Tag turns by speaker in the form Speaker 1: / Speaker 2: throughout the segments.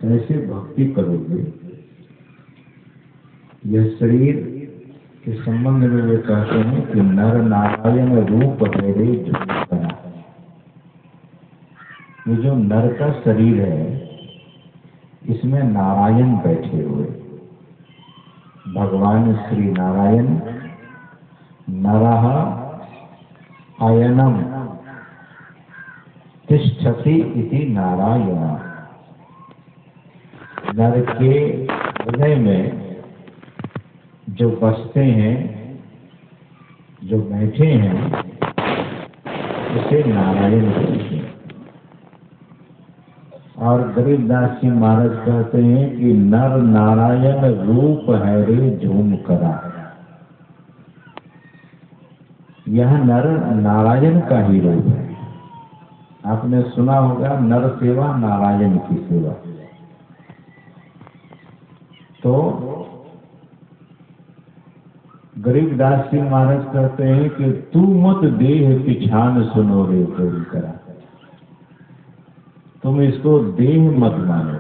Speaker 1: कैसे भक्ति करोगे? यह शरीर के संबंध में वे कहते हैं कि नर नारायण रूप है रे झूठना। ये जो नर का शरीर है इसमें नारायण बैठे हुए, भगवान श्री नारायण नरः अयनम तिष्ठति इति नारायण। नर के हृदय में जो बसते हैं, जो बैठे हैं, उसे नारायण कहते हैं। और गरीबदास जी महाराज कहते हैं कि नर नारायण रूप है रे झूम करा। यह नर नारायण का ही रूप है। आपने सुना होगा नर सेवा नारायण की सेवा। तो गरीबदास जी महाराज कहते हैं कि तू मत देह पिछान सुनो रे झूम करा। तुम इसको देह मत मानो।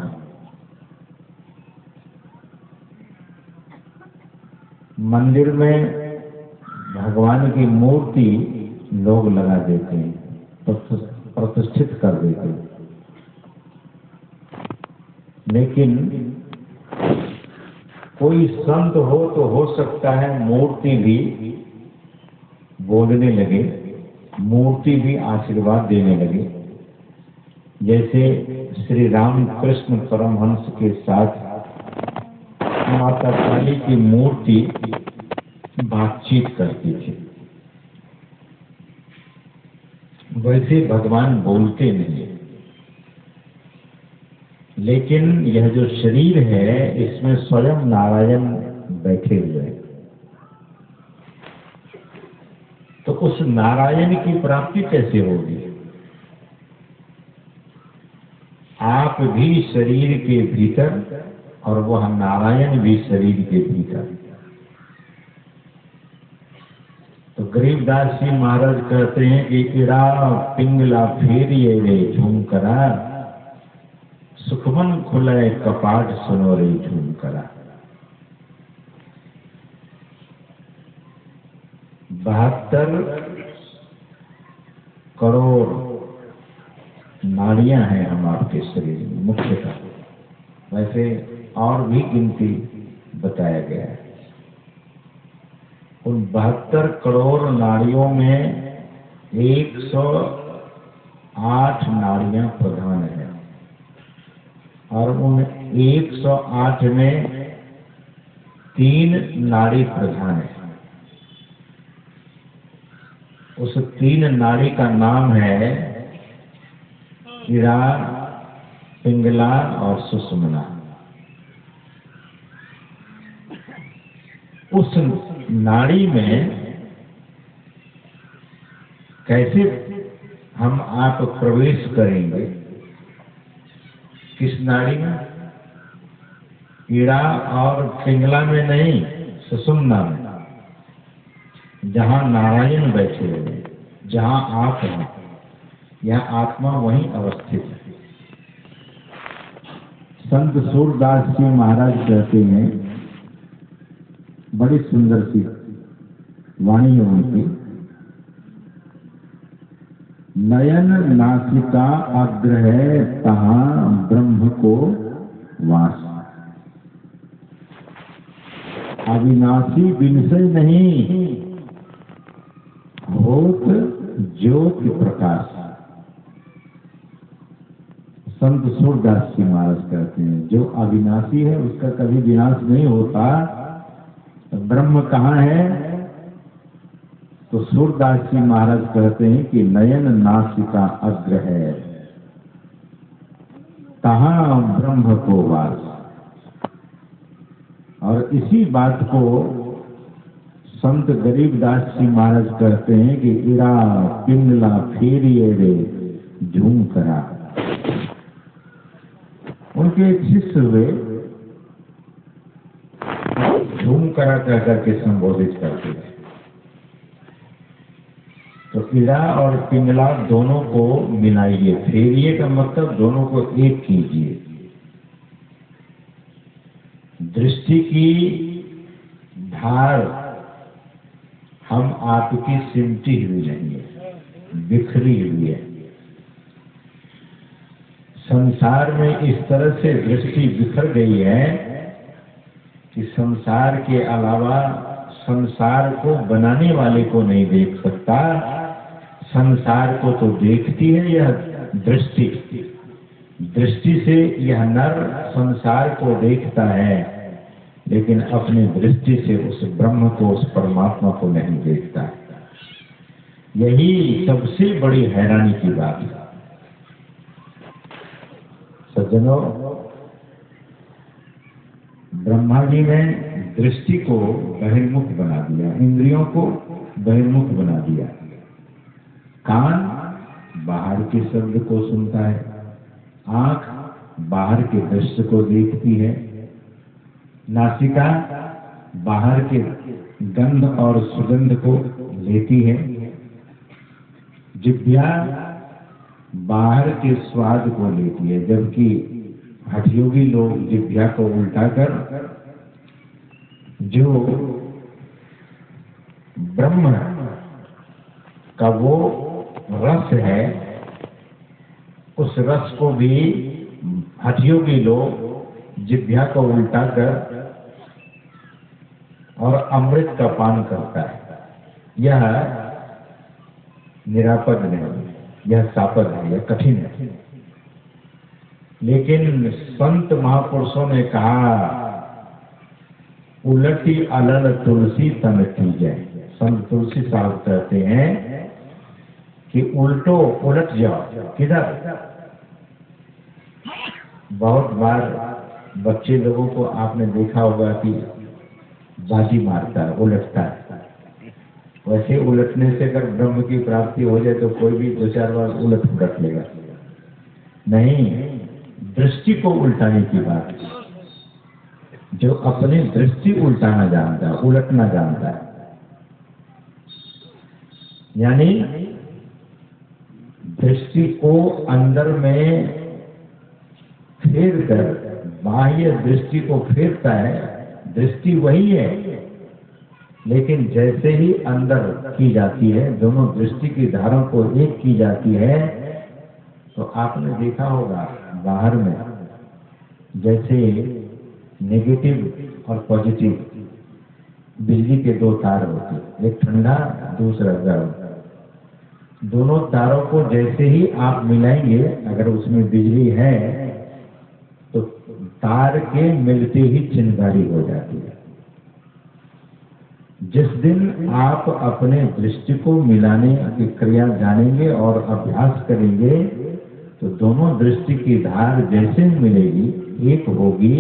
Speaker 1: मंदिर में भगवान की मूर्ति लोग लगा देते हैं, प्रतिष्ठित कर देते हैं, लेकिन कोई संत हो तो हो सकता है मूर्ति भी बोलने लगे, मूर्ति भी आशीर्वाद देने लगे। जैसे श्री रामकृष्ण परमहंस के साथ माता काली की मूर्ति बातचीत करती थी, वैसे भगवान बोलते नहीं। लेकिन यह जो शरीर है इसमें स्वयं नारायण बैठे हुए हैं। तो उस नारायण की प्राप्ति कैसे होगी? आप भी शरीर के भीतर और वह नारायण भी शरीर के भीतर। तो गरीबदास जी महाराज कहते हैं कि इरा पिंगला फेरिए रे झूम करा, सुखमन खुले कपाट सुनो रे झूम करा। 72 करोड़ नाड़ियां हैं हम आपके शरीर में मुख्यतः, वैसे और भी गिनती बताया गया है। उन 72 करोड़ नाड़ियों में 108 नाड़ियां प्रधान है और उन 108 में 3 नाड़ी प्रधान है। उस 3 नाड़ी का नाम है इरा, पिंगला और सुषुम्ना। उस नाड़ी में कैसे हम आप प्रवेश करेंगे? किस नाड़ी में? इरा और पिंगला में नहीं, सुषुम्ना में, जहां नारायण बैठे हुए, जहां आप हैं, यह आत्मा वहीं अवस्थित है। संत सूरदास जी महाराज कहते हैं, बड़ी सुंदर सी वाणी है उनकी, नयन नासिका अग्र है तहां ब्रह्म को वास। अविनाशी विनशय नहीं, होत ज्योति प्रकाश। संत सूरदास जी महाराज कहते हैं जो अविनाशी है उसका कभी विनाश नहीं होता। तो ब्रह्म कहाँ है? तो सूरदास जी महाराज कहते हैं कि नयन नासिका अग्र है तहां ब्रह्म को वास। और इसी बात को संत गरीबदास जी महाराज कहते हैं कि इरा पिंगला फेरिए रे झूम करा। उनके एक शिष्य हुए, झूम करा कह करके संबोधित करते थे। तो इरा और पिंगला दोनों को मिलाइए, फेरिए का मतलब दोनों को एक कीजिए। दृष्टि की धार हम आपकी सिमटी हुई नहीं है, बिखरी हुई है। संसार में इस तरह से दृष्टि बिखर गई है कि संसार के अलावा संसार को बनाने वाले को नहीं देख सकता। संसार को तो देखती है यह दृष्टि। दृष्टि से यह नर संसार को देखता है, लेकिन अपनी दृष्टि से उस ब्रह्म को, उस परमात्मा को नहीं देखता। यही सबसे बड़ी हैरानी की बात है। सज्जनों, ब्रह्मा जी ने दृष्टि को बहिर्मुख बना दिया, इंद्रियों को बहिर्मुख बना दिया। कान बाहर के शब्द को सुनता है, आंख बाहर के दृश्य को देखती है, नासिका बाहर के गंध और सुगंध को लेती है, जिह्वा बाहर के स्वाद को लेती है। जबकि हठयोगी लोग जिह्वा को उल्टाकर जो ब्रह्म का वो रस है, उस रस को भी हठयोगी लोग जिह्वा को उल्टाकर और अमृत का पान करता है। यह निरापद नहीं, यह सापद है, यह कठिन है। लेकिन संत महापुरुषों ने कहा, उलटी अलल तुलसी तन कीजय। संत तुलसी साहब कहते हैं कि उल्टो उलट जाओ। किधर? बहुत बार बच्चे लोगों को आपने देखा होगा कि बाजी मारता है, उलटता है। वैसे उलटने से अगर ब्रह्म की प्राप्ति हो जाए तो कोई भी 2-4 बार उलट लेगा। नहीं, दृष्टि को उल्टाने की बात है। जो अपनी दृष्टि उल्टाना जानता है, उलटना जानता है, यानी दृष्टि को अंदर में फेर कर बाह्य दृष्टि को फेरता है। दृष्टि वही है, लेकिन जैसे ही अंदर की जाती है, दोनों दृष्टि की धारों को एक की जाती है, तो आपने देखा होगा बाहर में जैसे नेगेटिव और पॉजिटिव बिजली के 2 तार होते हैं, एक ठंडा दूसरा गर्म। दोनों तारों को जैसे ही आप मिलाएंगे, अगर उसमें बिजली है तो तार के मिलते ही चिंगारी हो जाती है। जिस दिन आप अपने दृष्टि को मिलाने की क्रिया जानेंगे और अभ्यास करेंगे, तो दोनों दृष्टि की धार जैसे मिलेगी, एक होगी,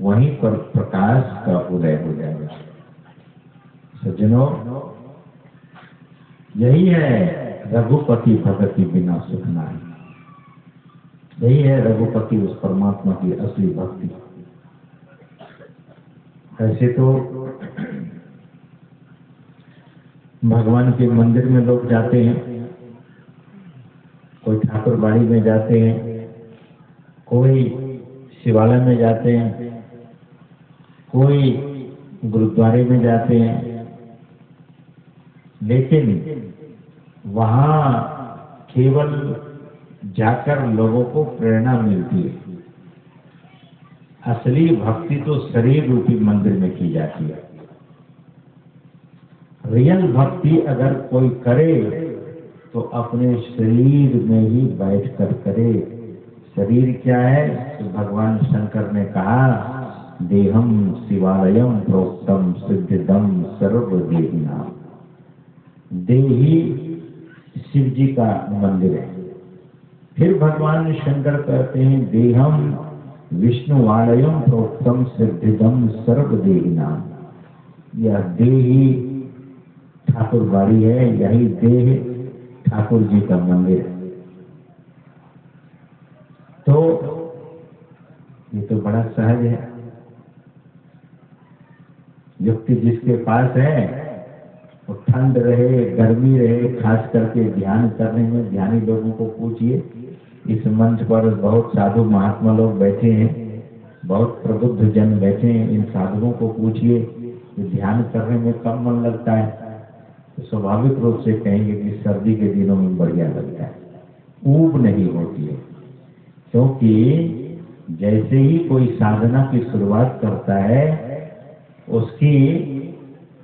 Speaker 1: वहीं पर प्रकाश का उदय हो जाएगा। सज्जनों, यही है रघुपति भगति बिना सुख नाही। यही है रघुपति, उस परमात्मा की असली भक्ति। ऐसे तो भगवान के मंदिर में लोग जाते हैं, कोई ठाकुर बाड़ी में जाते हैं, कोई शिवालय में जाते हैं, कोई गुरुद्वारे में जाते हैं, लेकिन वहां केवल जाकर लोगों को प्रेरणा मिलती है। असली भक्ति तो शरीर रूपी मंदिर में की जाती है। रियल भक्ति अगर कोई करे तो अपने शरीर में ही बैठकर करे। शरीर क्या है? तो भगवान शंकर ने कहा, देहम शिवालयम प्रोक्तम सिद्धिदम सर्वदेहिनाम। देही शिव जी का मंदिर है। फिर भगवान शंकर कहते हैं, देहम विष्णुवालयम प्रोक्तम सिद्धिदम सर्वदेहिनाम। यह देही ठाकुर बाड़ी है, यही देह ठाकुर जी का मंदिर है। तो ये तो बड़ा सहज है। युक्ति जिसके पास है वो ठंड रहे, गर्मी रहे, खास करके ध्यान करने में ध्यानी लोगों को पूछिए। इस मंच पर बहुत साधु महात्मा लोग बैठे हैं, बहुत प्रबुद्ध जन बैठे हैं, इन साधुओं को पूछिए कि ध्यान करने में कब मन लगता है, तो स्वाभाविक रूप से कहेंगे कि सर्दी के दिनों में बढ़िया लगता है, ऊब नहीं होती है। क्योंकि जैसे ही कोई साधना की शुरुआत करता है, उसकी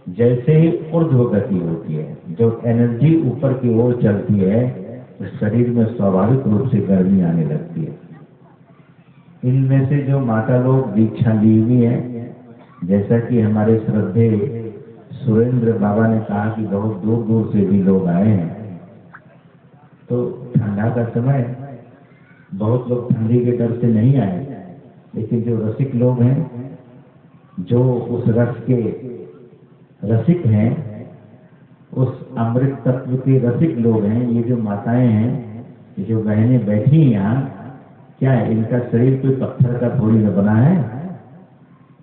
Speaker 1: जैसे ही ऊर्ध्व गति होती है, जो एनर्जी ऊपर की ओर चलती है, तो शरीर में स्वाभाविक रूप से गर्मी आने लगती है। इनमें से जो माता लोग दीक्षा ली हुई है, जैसा कि हमारे श्रद्धे सुरेंद्र बाबा ने कहा कि बहुत दूर दूर से भी लोग आए हैं, तो ठंडा का समय, बहुत लोग ठंडी के डर से नहीं आए, लेकिन जो रसिक लोग हैं, जो उस रस के रसिक हैं, उस अमृत तत्व के रसिक लोग हैं, ये जो माताएं हैं, ये जो बहनें बैठी हैं यहाँ, क्या है, इनका शरीर कोई पत्थर का थोड़ी न बना है,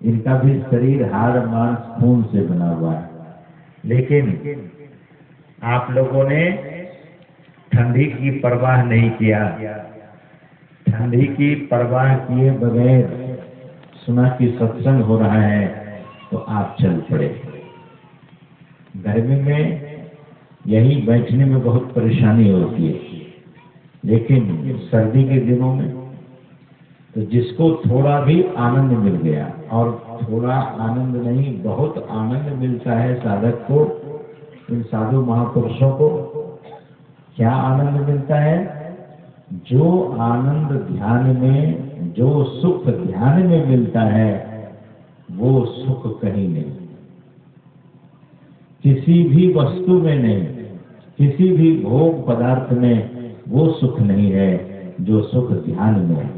Speaker 1: इनका भी शरीर हाड़ मांस खून से बना हुआ है। लेकिन आप लोगों ने ठंडी की परवाह नहीं किया, ठंडी की परवाह किए बगैर सुना कि सत्संग हो रहा है, तो आप चल पड़े। गर्मी में यही बैठने में बहुत परेशानी होती है, लेकिन सर्दी के दिनों में तो जिसको थोड़ा भी आनंद मिल गया, और थोड़ा आनंद नहीं, बहुत आनंद मिलता है साधक को, इन साधु महापुरुषों को क्या आनंद मिलता है? जो आनंद ध्यान में, जो सुख ध्यान में मिलता है, वो सुख कहीं नहीं, किसी भी वस्तु में नहीं, किसी भी भोग पदार्थ में वो सुख नहीं है जो सुख ध्यान में है।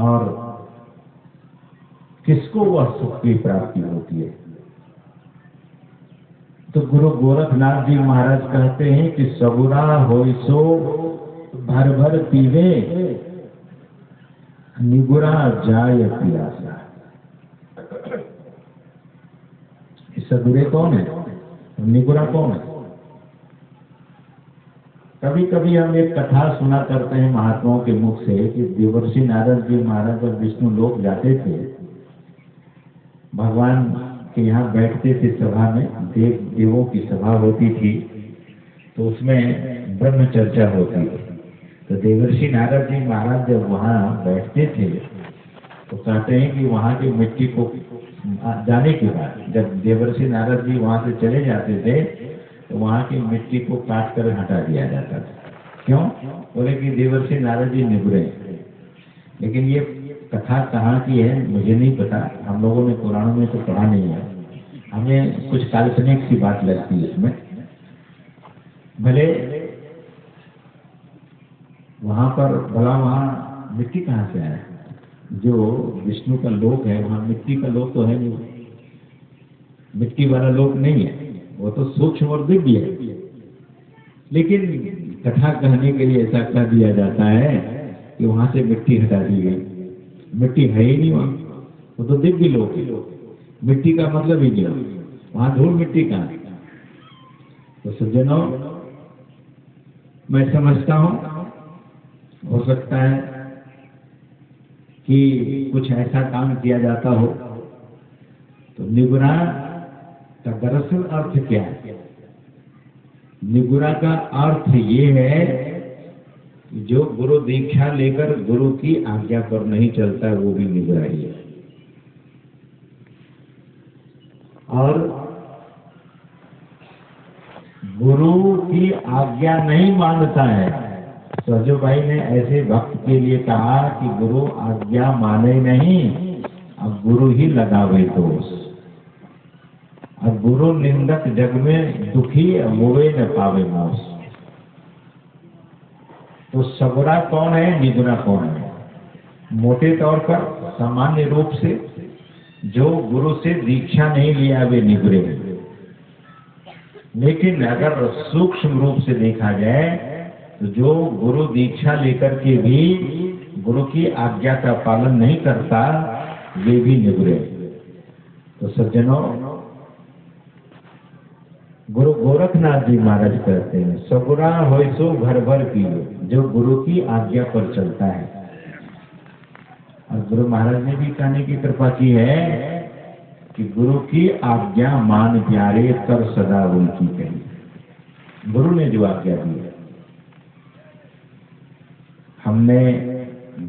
Speaker 1: और किसको वह सुख की प्राप्ति होती है? तो गुरु गोरखनाथ जी महाराज कहते हैं कि सबुरा होय सो भर भर पीवे, निगुरा जाय पियासा। सदुरे कौन है, निगुरा कौन है? कभी कभी हम एक कथा सुना करते हैं महात्माओं के मुख से कि देवर्षि नारद जी महाराज और विष्णु लोग जाते थे, भगवान के यहाँ बैठते थे सभा में, देवों की सभा होती थी, तो उसमें ब्रह्म चर्चा होती थी। तो देवर्षि नारद जी महाराज जब वहाँ बैठते थे, तो कहते हैं कि वहाँ की मिट्टी को जाने के बाद, जब देवर्षि नारद जी वहाँ से चले जाते थे, तो वहाँ की मिट्टी को काट कर हटा दिया जाता था। क्यों? बोले कि देवर्षि नारद जी निगुरे। लेकिन ये कथा कहाँ की है मुझे नहीं पता, हम लोगों ने पुराणों में तो पढ़ा नहीं है, हमें कुछ काल्पनिक सी बात लगती है इसमें। भले वहाँ पर, भला वहाँ मिट्टी कहाँ से आया? जो विष्णु का लोक है, वहाँ मिट्टी का लोक तो है नहीं, मिट्टी वाला लोक नहीं है, वो तो सूक्ष्म और दिव्य है। लेकिन कथा कहने के लिए ऐसा कह दिया जाता है कि वहां से मिट्टी हटा दी गई, मिट्टी है ही नहीं वहां, वो तो दिव्य लोक है, मिट्टी का मतलब ही क्या, वहां धूल मिट्टी कहाँ? तो सज्जनों, मैं समझता हूं हो सकता है कि कुछ ऐसा काम किया जाता हो। तो निगुरा का दरअसल अर्थ क्या है? निगुरा का अर्थ ये है कि जो गुरु दीक्षा लेकर गुरु की आज्ञा पर नहीं चलता है, वो भी निगुरा ही है। और गुरु की आज्ञा नहीं मानता है। सरजू भाई ने ऐसे भक्त के लिए कहा कि गुरु आज्ञा माने नहीं, अब गुरु ही लगावे दोष। अब गुरु निंदक जग में दुखी, मोवे न पावे मोस। तो सबरा कौन है, निगुरा कौन है? मोटे तौर पर सामान्य रूप से जो गुरु से दीक्षा नहीं लिया वे निगुरे। लेकिन अगर सूक्ष्म रूप से देखा जाए तो जो गुरु दीक्षा लेकर के भी गुरु की आज्ञा का पालन नहीं करता, वे भी निगुरे। तो सज्जनों, गुरु गोरखनाथ जी महाराज कहते हैं, सबुरा होय सो घर भर पियो, जो गुरु की आज्ञा पर चलता है। और गुरु महाराज ने भी कहने की कृपा की है कि गुरु की आज्ञा मान प्यारे कर सदा उनकी कही। गुरु ने जो आज्ञा दी है, हमने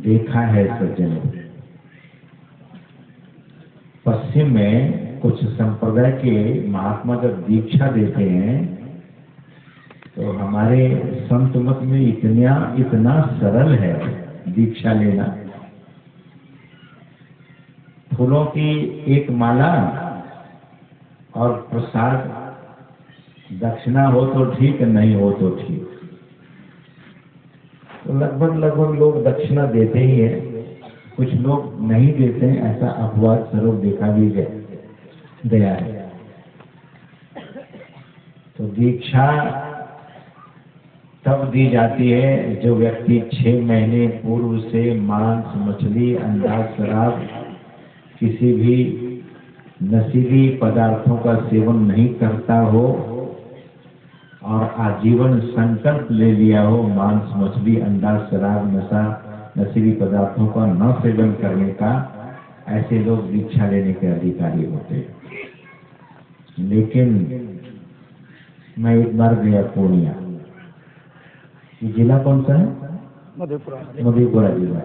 Speaker 1: देखा है सज्जनों, पश्चिम में कुछ संप्रदाय के महात्मा जब दीक्षा देते हैं तो हमारे संत मत में इतना सरल है दीक्षा लेना। फूलों की एक माला और प्रसाद, दक्षिणा हो तो ठीक, नहीं हो तो ठीक। तो लगभग लोग दक्षिणा देते ही है, कुछ लोग नहीं देते हैं, ऐसा अपवाद स्वरूप देखा भी गया है। तो दीक्षा तब दी जाती है जो व्यक्ति 6 महीने पूर्व से मांस, मछली, अंडा, शराब, किसी भी नशीली पदार्थों का सेवन नहीं करता हो और आजीवन संकल्प ले लिया हो मांस, मछली, अंडा, शराब, नशा, नशीली पदार्थों का न सेवन करने का। ऐसे लोग दीक्षा लेने के अधिकारी होते हैं। लेकिन मैं एक बार गया पूर्णिया, जिला कौन सा है? मधेपुरा जिला।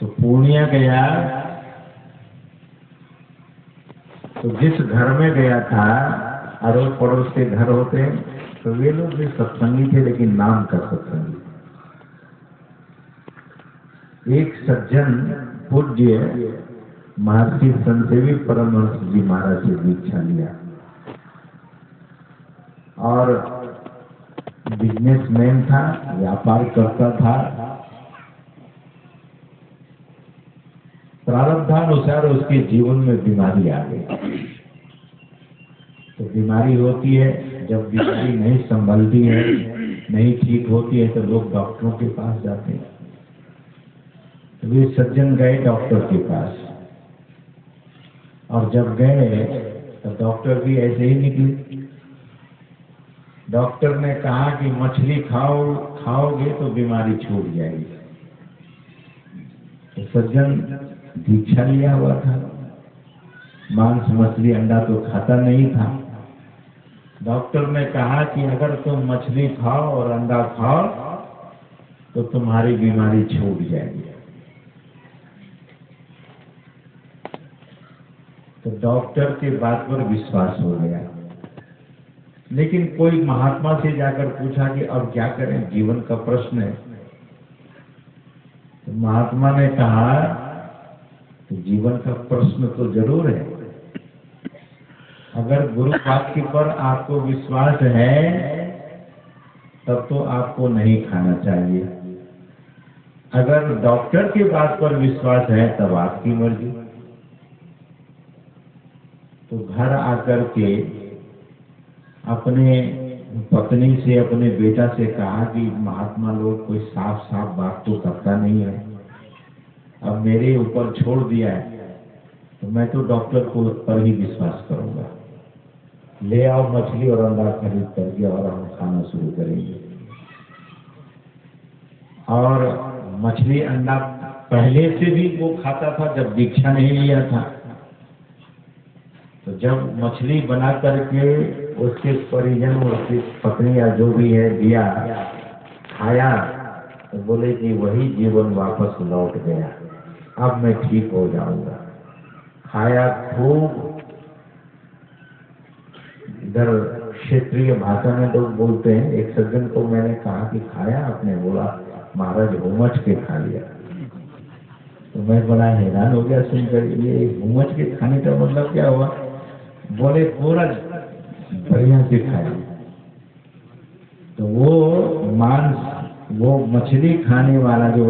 Speaker 1: तो पूर्णिया गया तो जिस घर में गया था, अड़ोस पड़ोस के घर होते तो वे लोग भी सत्संगी थे, लेकिन नाम का सत्संगी। एक सज्जन पूज्य महर्षि संतसेवी परमहंस जी महाराज से दीक्षा लिया और बिजनेसमैन था, व्यापार करता था। प्रारब्धानुसार उसके जीवन में बीमारी आ गई। तो बीमारी होती है, जब बीमारी नहीं संभलती है, नहीं ठीक होती है, तो लोग डॉक्टरों के पास जाते हैं। तो वे सज्जन गए डॉक्टर के पास, और जब गए तो डॉक्टर भी ऐसे ही निकले। डॉक्टर ने कहा कि मछली खाओगे तो बीमारी छूट जाएगी। तो सज्जन दीक्षा लिया हुआ था, मांस, मछली, अंडा तो खाता नहीं था। डॉक्टर ने कहा कि अगर तुम मछली खाओ और अंडा खाओ तो तुम्हारी बीमारी छूट जाएगी। तो डॉक्टर के बात पर विश्वास हो गया। लेकिन कोई महात्मा से जाकर पूछा कि अब क्या करें, जीवन का प्रश्न है। तो महात्मा ने कहा कि जीवन का प्रश्न तो जरूर है। अगर गुरु वाक्य पर आपको विश्वास है तब तो आपको नहीं खाना चाहिए। अगर डॉक्टर की बात पर विश्वास है तब आपकी मर्जी। तो घर आकर के अपने पत्नी से, अपने बेटा से कहा कि महात्मा लोग कोई साफ बात तो करता नहीं है, अब मेरे ऊपर छोड़ दिया है तो मैं तो डॉक्टर को पर ही विश्वास करूंगा। ले आओ मछली और अंडा खरीद करके और हम खाना शुरू करेंगे। और मछली अंडा पहले से भी वो खाता था, जब दीक्षा नहीं लिया था। तो जब मछली बना करके उसके परिजन, उसकी पत्नी या जो भी है दिया, खाया, तो बोले कि वही जीवन वापस लौट गया, अब मैं ठीक हो जाऊंगा। खाया खूब। इधर क्षेत्रीय भाषा में लोग बोलते हैं। एक सज्जन को मैंने कहा कि खाया आपने? बोला महाराज हुमच के खा लिया। तो मैं बड़ा हैरान हो गया सुनकर, ये हुमच के खाने का मतलब क्या हुआ? बोले पूरा बढ़िया से खाया। तो वो मांस, वो मछली खाने वाला जो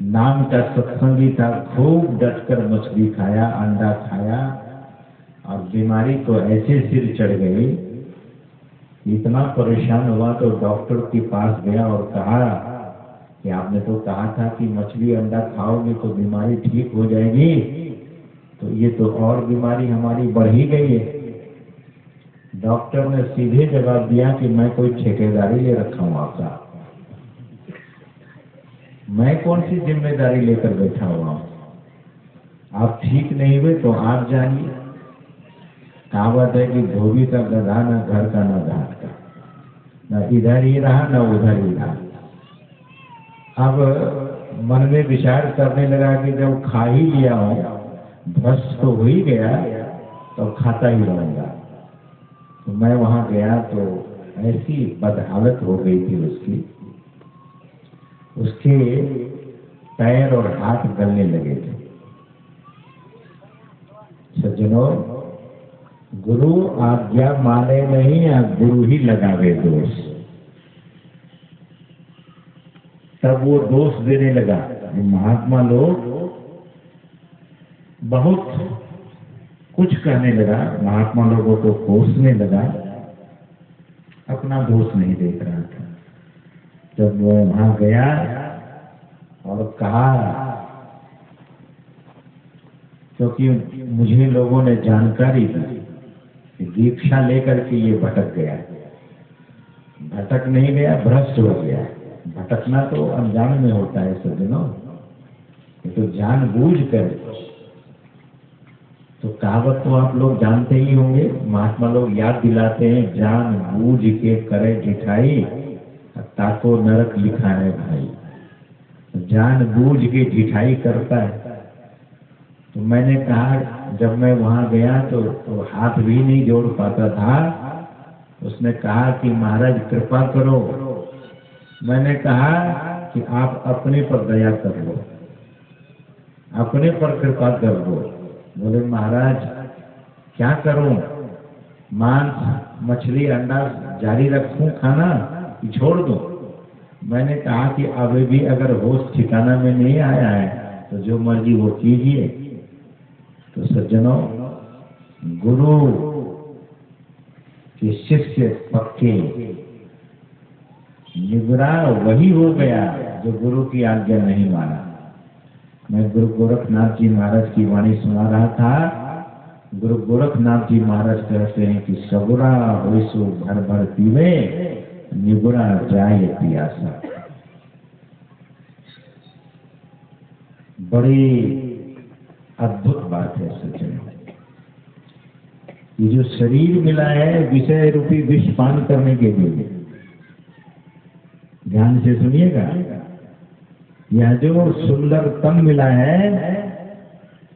Speaker 1: नाम का सत्संगी था, खूब डटकर मछली खाया, अंडा खाया, और बीमारी तो ऐसे सिर चढ़ गई, इतना परेशान हुआ। तो डॉक्टर के पास गया और कहा कि आपने तो कहा था कि मछली अंडा खाओगे तो बीमारी ठीक हो जाएगी, तो ये तो और बीमारी हमारी बढ़ ही गई है। डॉक्टर ने सीधे जवाब दिया कि मैं कोई ठेकेदारी ले रखा हूं आपका। मैं कौन सी जिम्मेदारी लेकर बैठा हुआ हूँ? आप ठीक नहीं हुए तो आप जानिए। कहावत है कि धोबी का गधा न घर का न घाट का, न इधर ही रहा न उधर ही रहा। अब मन में विचार करने लगा कि जब खा ही लिया हूँ, भ्रष्ट तो हो ही गया, तो खाता ही रहूंगा। तो मैं वहां गया तो ऐसी बदहालत हो गई थी उसके पैर और हाथ गलने लगे थे। सज्जनों, गुरु आज्ञा माने नहीं या गुरु ही लगावे दोष। तब वो दोष देने लगा। महात्मा लोग बहुत कुछ कहने लगा, महात्मा लोगों को कोसने लगा, अपना दोष नहीं देख रहा था। जब वो वहां गया और कहा, क्योंकि मुझे लोगों ने जानकारी दी कि दीक्षा लेकर के ये भटक गया। भटक नहीं गया, भ्रष्ट हो गया। भटकना तो अनजान में होता है सज्जनों, ये तो जानबूझ कर। तो कहावत तो आप लोग जानते ही होंगे, महात्मा लोग याद दिलाते हैं, जानबूझ के करे ढिठाई ताको नरक लिखा है भाई। जानबूझ के ढिठाई करता है। तो मैंने कहा, जब मैं वहां गया तो हाथ भी नहीं जोड़ पाता था। उसने कहा कि महाराज कृपा करो। मैंने कहा कि आप अपने पर दया कर लो, अपने पर कृपा कर लो। बोले महाराज क्या करूं, मांस मछली अंडा जारी रखूं खाना कि छोड़ दूं? मैंने कहा कि अभी भी अगर होश ठिकाना में नहीं आया है तो जो मर्जी वो कीजिए। तो सज्जनों, गुरु के शिष्य पक्के, निगरा वही हो गया जो गुरु की आज्ञा नहीं माना। मैं गुरु गोरखनाथ जी महाराज की वाणी सुना रहा था। गुरु गोरखनाथ जी महाराज कहते हैं कि सगुरा होइसो भर भर पीवे, निगुरा जाए पियासा। बड़ी अद्भुत बात है सज्जनों। ये जो शरीर मिला है विषय रूपी विष पान करने के लिए, ध्यान से सुनिएगा। यह जो सुंदरतम मिला है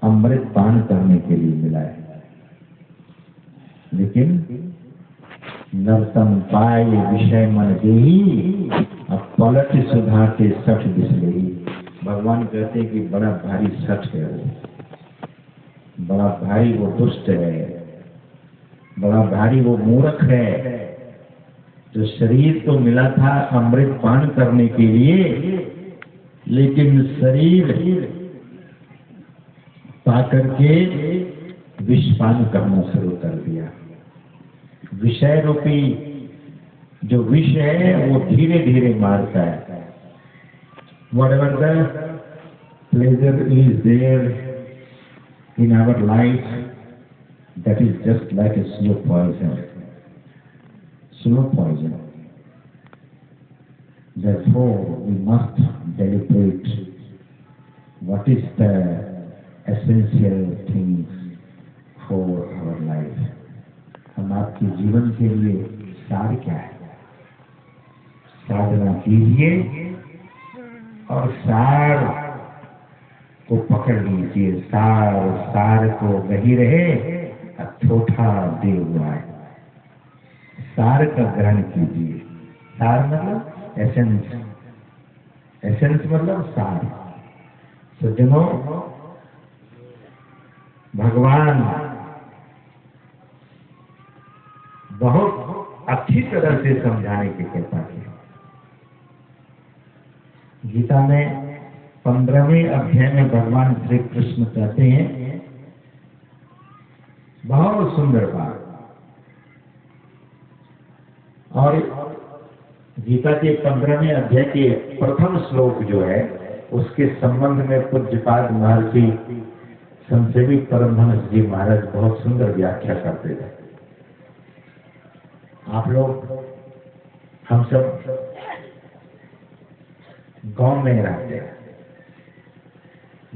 Speaker 1: अमृत पान करने के लिए मिला है। लेकिन नरतम पाए विषय मन देही, अब पलट सुधा के सठ बिसलेही। भगवान कहते हैं कि बड़ा भारी सठ है वो, बड़ा भारी वो दुष्ट है, बड़ा भारी वो मूर्ख है। जो शरीर तो मिला था अमृत पान करने के लिए, लेकिन शरीर पाकर के विष पान करना शुरू कर दिया। विषय रूपी जो विष है वो धीरे धीरे मारता है। Whatever the pleasure is there in our life, that is just like a slow poison. Slow poison. Therefore, we must deliberate what is the essential things for our life. हम आपके जीवन के लिए सार क्या है? साधना कीजिए और सार को पकड़ लीजिए। सार को वही रहे, अथोठा दे हुआ है। सार का ग्रहण कीजिए। सार मतलब एसेंस, एसेंस मतलब सार। सज्जनों, भगवान बहुत अच्छी तरह से समझाने की कृपा की। गीता में 15वें अध्याय में भगवान श्री कृष्ण कहते हैं, बहुत सुंदर बात। और गीता के 15वें अध्याय के प्रथम श्लोक जो है, उसके संबंध में पूज्यपाद महर्षि संसेवी परमहंस जी महाराज बहुत सुंदर व्याख्या करते थे। आप लोग, हम सब गांव में रहते हैं।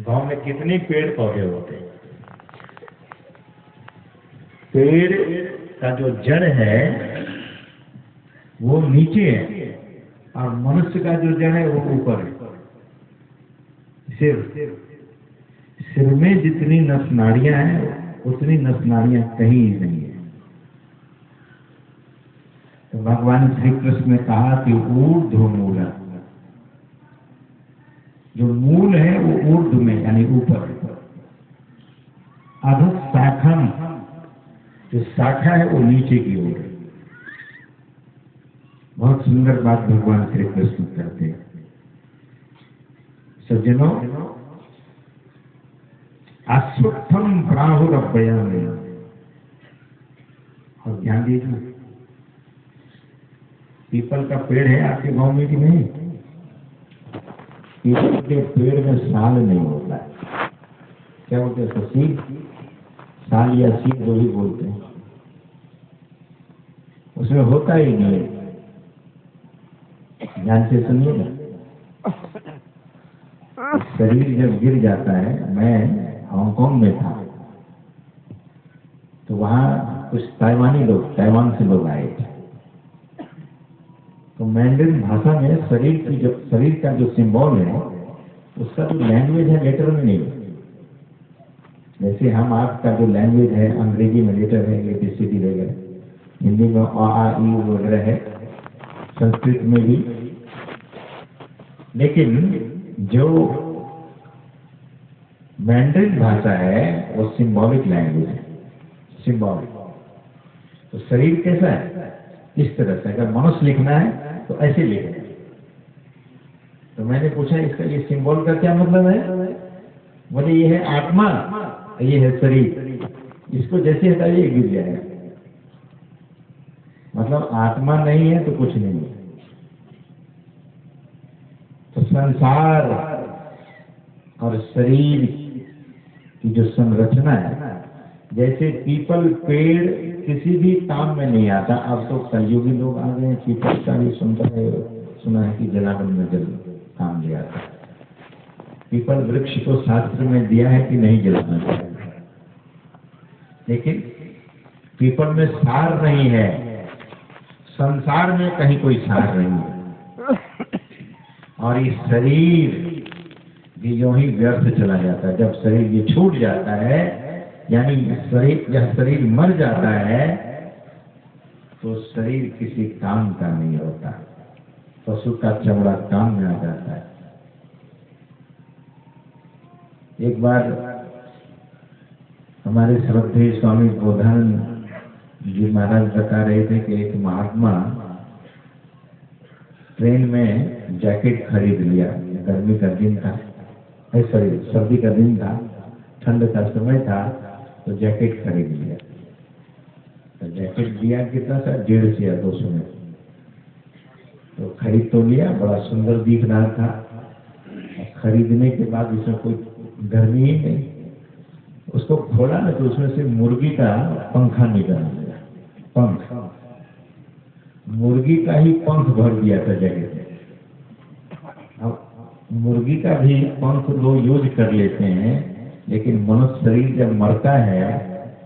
Speaker 1: गांव में कितने पेड़ पौधे होते हैं। पेड़ का जो जड़ है वो नीचे है और मनुष्य का जो जड़ है वो ऊपर है। सिर में जितनी नस नाड़ियां हैं उतनी नस नाड़ियां कहीं नहीं है। तो भगवान श्री कृष्ण ने कहा कि ऊर्ध्व मूल, जो मूल है वो ऊर्ध्व में यानी ऊपर है। अध शाखम, जो शाखा है वो नीचे की ओर है। बहुत सुंदर बात भगवान श्री कृष्ण करते हैं। सज्जनों, अश्वत्थम प्राहुरभ्ययामि, और ध्यान दीजिए, पीपल का पेड़ है आपके गांव में कि नहीं? पीपल के पेड़ में साल नहीं होता है। क्या बोलते हैं? सील, साल या सील जो ही बोलते हैं, उसमें होता ही नहीं। ध्यान से सुनिएगा, शरीर जब गिर जाता है, मैं हांगकांग में था तो वहाँ कुछ ताइवानी लोग, ताइवान से लोग आए थे। तो मैंडरिन भाषा में शरीर का जो सिंबल है उसका जो लैंग्वेज है लेटर में नहीं है। जैसे हम आपका जो लैंग्वेज है अंग्रेजी में लेटर है, ABCD वगैरह, हिंदी में A A E वगैरह है, संस्कृत में भी। लेकिन जो मैंडरिन भाषा है वो सिंबॉलिक लैंग्वेज है, सिंबॉलिक। तो शरीर कैसा है? इस तरह से अगर मनुष्य लिखना है तो ऐसे लिखे। तो मैंने पूछा इसका ये सिंबल का क्या मतलब है? बोले ये है आत्मा, ये है शरीर, इसको जैसे हटाइए गिर जाएगा। मतलब आत्मा नहीं है तो कुछ नहीं है। तो संसार और शरीर की जो संरचना है, जैसे पीपल पेड़ किसी भी काम में नहीं आता। अब तो कलयुगी लोग आ गए, पीपल का भी सुना है कि जलावन में जल काम लिया था। पीपल वृक्ष को शास्त्र में दिया है कि नहीं जलाना चाहिए, लेकिन पीपल में सार नहीं है, संसार में कहीं कोई सार नहीं है। और ये शरीर भी यूं ही व्यर्थ चला जाता है। जब शरीर ये छूट जाता है, यानी जब शरीर मर जाता है तो शरीर किसी काम का नहीं होता। पशु का चमड़ा काम में आ जाता है। एक बार हमारे श्रद्धेय स्वामी बोधानंद जी महाराज बता रहे थे कि एक महात्मा ट्रेन में जैकेट खरीद लिया। गर्मी का दिन था, सॉरी सर्दी का दिन था, ठंड का समय था, तो जैकेट खरीद लिया। तो जैकेट दिया कितना था? 150 या 200 में। तो खरीद तो लिया, बड़ा सुंदर दिख रहा था। खरीदने के बाद इसमें कोई गर्मी ही नहीं। उसको खोला ना तो उसमें से मुर्गी का पंखा निकल गया। पंख, मुर्गी का ही पंख भर दिया था जैकेट में। अब मुर्गी का भी पंख लोग यूज कर लेते हैं, लेकिन मनुष्य शरीर जब मरता है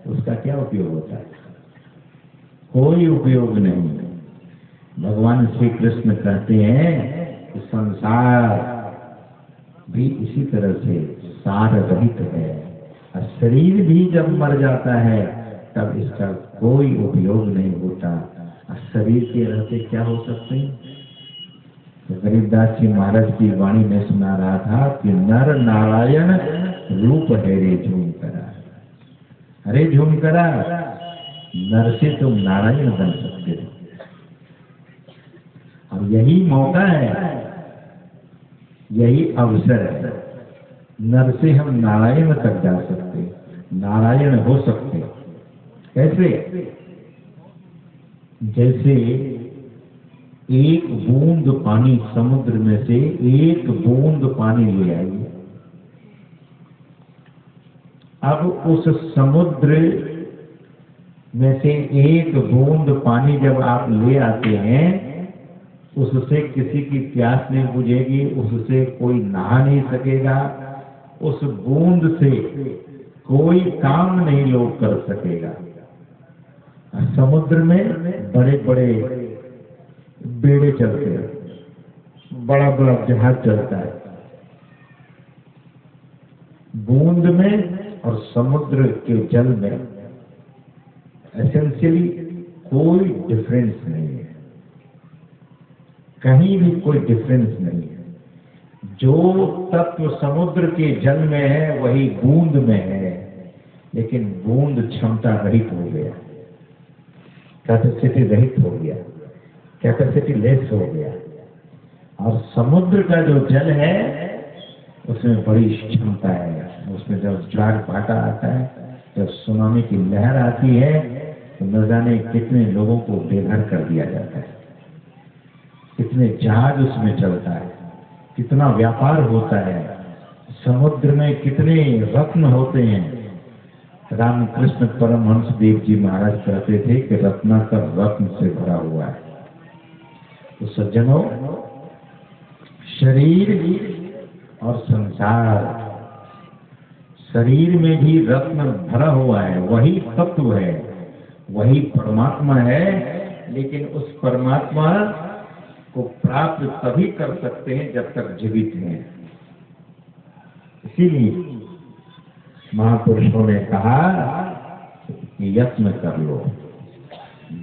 Speaker 1: उसका क्या उपयोग होता है? कोई उपयोग नहीं। भगवान श्री कृष्ण कहते हैं कि संसार भी इसी तरह से सार रहित है, और शरीर भी जब मर जाता है तब इसका कोई उपयोग नहीं होता। और शरीर के रहते क्या हो सकते हैं? तो गरीबदास जी महाराज की वाणी में सुना रहा था कि नर नारायण रूप है रे झूम करा। अरे झूम करा, नर से तुम नारायण बन सकते हो। अब यही मौका है, यही अवसर है। नर से हम नारायण तक जा सकते, नारायण हो सकते। कैसे? जैसे एक बूंद पानी समुद्र में से एक बूंद पानी ले आइए। अब उस समुद्र में से एक बूंद पानी जब आप ले आते हैं उससे किसी की प्यास नहीं बुझेगी, उससे कोई नहा नहीं सकेगा, उस बूंद से कोई काम नहीं लोग कर सकेगा। समुद्र में बड़े बड़े बेड़े चलते हैं, बड़ा बड़ा जहाज चलता है। बूंद में और समुद्र के जल में एसेंशियली कोई डिफरेंस नहीं है, कहीं भी कोई डिफरेंस नहीं है। जो तत्व समुद्र के जल में है वही बूंद में है, लेकिन बूंद क्षमता रहित हो गया, कैपेसिटी रहित हो गया, कैपेसिटी लेस हो गया। और समुद्र का जो जल है उसमें बड़ी क्षमता है। उसमें जब ज्वार भाटा आता है, जब सुनामी की लहर आती है, तो न जाने कितने लोगों को बेघर कर दिया जाता है, कितने जहाज उसमें चलता है, कितना व्यापार होता है, समुद्र में कितने रत्न होते हैं। रामकृष्ण परमहंस देव जी महाराज कहते थे कि रत्नाकर रत्न से भरा हुआ है। तो सज्जनों, शरीर और संसार, शरीर में भी रत्न भरा हुआ है, वही तत्व है, वही परमात्मा है। लेकिन उस परमात्मा को प्राप्त तभी कर सकते हैं जब तक जीवित हैं। इसीलिए महापुरुषों ने कहा कि यत्न कर लो,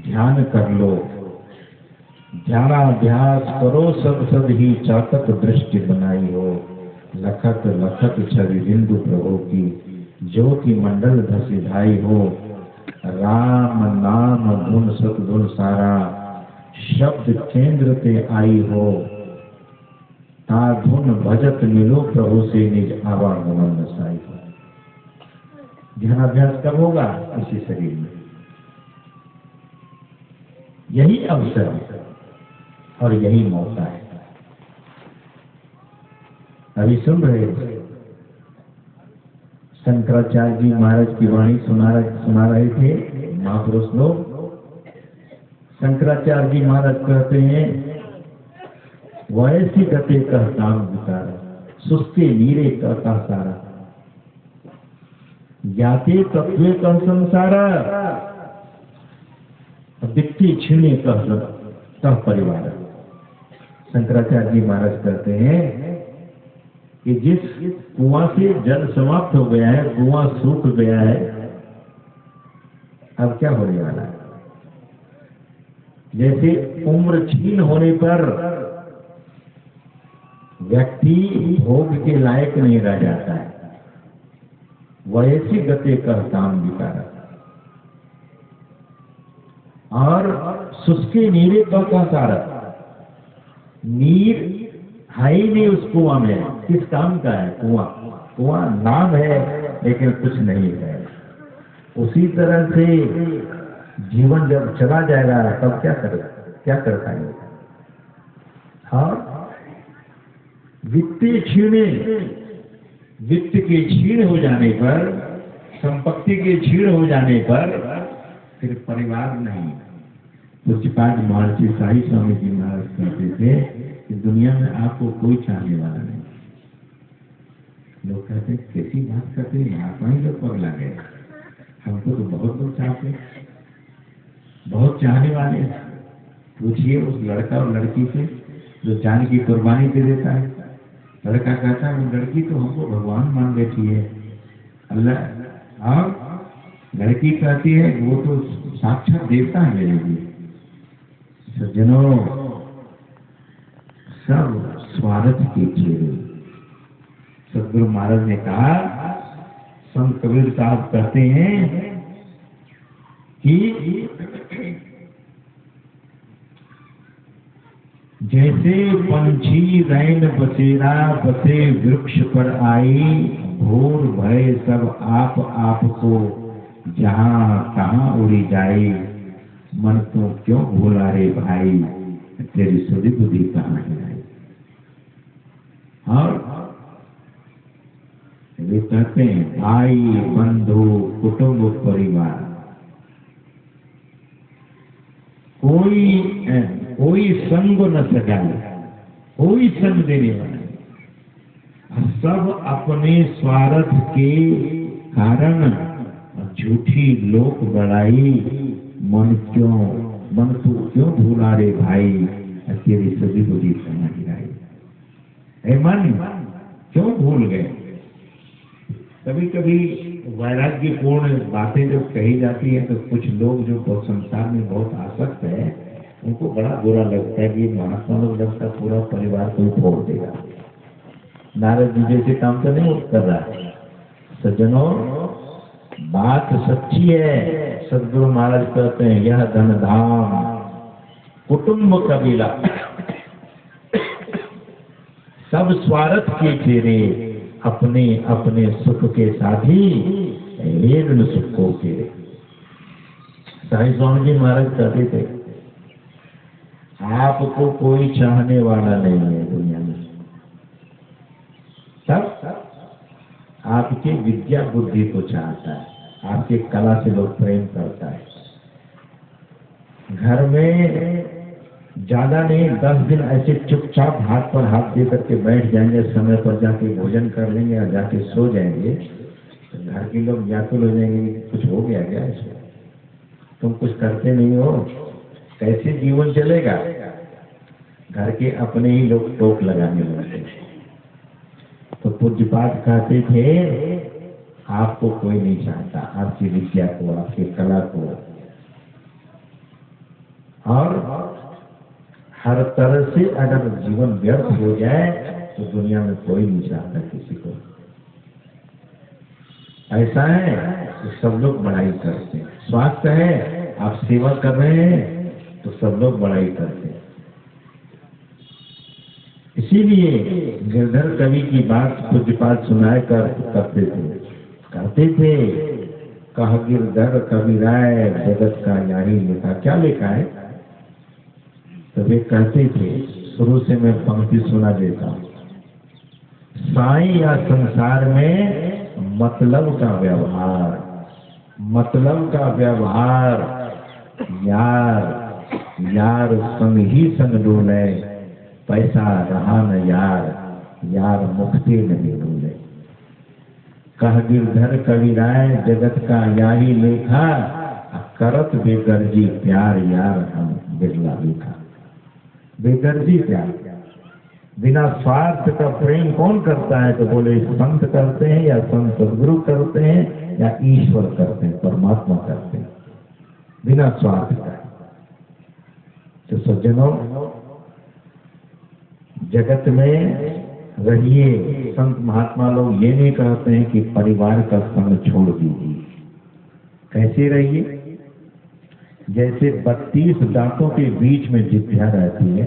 Speaker 1: ध्यान कर लो, ध्यानाभ्यास करो, सब सद ही चातक दृष्टि बनाई हो। लखत लखत छवि बिंदु प्रभु की, ज्योति मंडल धसी धाई हो। राम नाम धुन सतधुन सारा, शब्द केंद्र ते आई हो। ता धुन भजत मिलो प्रभु से, निज आवागमन नसाई हो। ध्यानाभ्यास कब होगा? इसी शरीर में। यही अवसर है और यही मौका है। अभी सुन रहे थे, शंकराचार्य जी महाराज की वाणी सुना रहे थे महापुरुष लोग। शंकराचार्य जी महाराज कहते हैं, वैसी गते कह काम विकारा, सुस्ते नीरे कहता सारा, ज्ञाते तत्वे कह संसारा, दिक्ति छीने कह परिवार। शंकराचार्य जी महाराज कहते हैं कि जिस कुआं से जल समाप्त हो गया है, कुआं सूख गया है, अब क्या होने वाला है? जैसे उम्र छीन होने पर व्यक्ति भोग के लायक नहीं रह जाता है, वैसी गति कर काम विकारा। और सुस्के नीरे का सारा, नीर है ही नहीं उस कुआं में, किस काम का है कुआं? कुआं नाम है लेकिन कुछ नहीं है। उसी तरह से जीवन जब चला जाएगा तब क्या करेगा, क्या कर पाएगा? हाँ, वित्तीय छीने, वित्त के छीण हो जाने पर, संपत्ति के छीण हो जाने पर फिर परिवार नहीं। पूज्यपाद महर्षि साई स्वामी जी महाराज कहते थे कि दुनिया में आपको कोई चाहने वाला नहीं। लोग कहते कैसी बात करते हैं, महात्मा ही लोग पगला गए, हमको तो बहुत लोग चाहते, बहुत चाहने वाले। पूछिए उस लड़का और लड़की से जो जान की कुर्बानी दे देता है। लड़का कहता है लड़की तो हमको भगवान मान बैठी है, अल्लाह, और लड़की कहती है वो तो साक्षात देवता है मेरे लिए। सज्जनों, सब स्वार्थ के चेहरे। सदगुरु महाराज ने कहा, संत कबीर साहब कहते हैं कि जैसे पंछी रैन बसेरा बसे वृक्ष पर आई, भोर भय सब आप को जहां कहां उड़ी जाए। मन तो क्यों भूला रे भाई, तेरी सुधि बुद्धि कहां है। और वे कहते हैं भाई बंधु कुटुंब परिवार, कोई संग न सजा, कोई संग देने वाला, सब अपने स्वार्थ के कारण झूठी लोक बड़ाई। मन तू क्यों भूला रे भाई, तेरी सभी बुद्धि समझ गिराई। हे मन, क्यों भूल गए? कभी कभी वैराग्यपूर्ण बातें जब कही जाती है तो कुछ लोग जो संसार में बहुत आसक्त है, उनको बड़ा बुरा लगता है कि महात्मा लोग लगता पूरा परिवार को फोड़ देगा। नारद जी जैसे काम तो नहीं कर रहा है। सज्जनों, बात सच्ची है। सदगुरु महाराज कहते हैं, यह धन धाम कुटुंब कबीला सब स्वार्थ के फेरे, अपने अपने सुख के साथी लेन सुखों के। साईं स्वामी जी महाराज कहते थे, आपको कोई चाहने वाला नहीं है दुनिया में, सब आपके विद्या बुद्धि को चाहता है, आपके कला से लोग प्रेम करता है। घर में ज्यादा नहीं, 10 दिन ऐसे चुपचाप हाथ पर हाथ दे करके बैठ जाएंगे, समय पर जाके भोजन कर लेंगे और जाके सो जाएंगे, तो घर के लोग व्याकुल हो जाएंगे, कुछ हो गया क्या इसमें, तुम कुछ करते नहीं हो, कैसे जीवन चलेगा। घर के अपने ही लोग टोक लगाने लगते। तो पूज्यपाद कहते थे, आपको कोई नहीं चाहता, आपकी विद्या को, आपकी कला को, और हर तरह से अगर जीवन व्यर्थ हो जाए तो दुनिया में कोई नहीं चाहता किसी को। ऐसा है तो सब लोग बड़ाई करते हैं। स्वास्थ्य है, आप सेवा कर रहे हैं तो सब लोग बड़ाई करते हैं। इसीलिए गिरधर कवि की बात पूज्यपाद सुनाए करते थे, कह गिरधर कवि राय जगत का यही लिखा। क्या लिखा है? तो वे कहते थे, शुरू से मैं पंक्ति सुना देता हूँ। साईं या संसार में मतलब का व्यवहार, मतलब का व्यवहार, यार संग ही संग डोले, पैसा रहा न यार मुक्ति नहीं भूले। कह गिरधर कवि राय जगत का यही लेखा, करत बेगर्जी प्यार यार हम बिरला लिखा। बेगर्जी प्यार, बिना स्वार्थ का प्रेम कौन करता है? तो बोले संत करते हैं, या संत सदगुरु करते हैं, या ईश्वर करते हैं, परमात्मा करते हैं, बिना स्वार्थ का। तो सज्जनों, जगत में रहिए। संत महात्मा लोग ये नहीं कहते हैं कि परिवार का संग छोड़ दीजिए। कैसे रहिए? जैसे 32 दांतों के बीच में जिभ्या रहती है,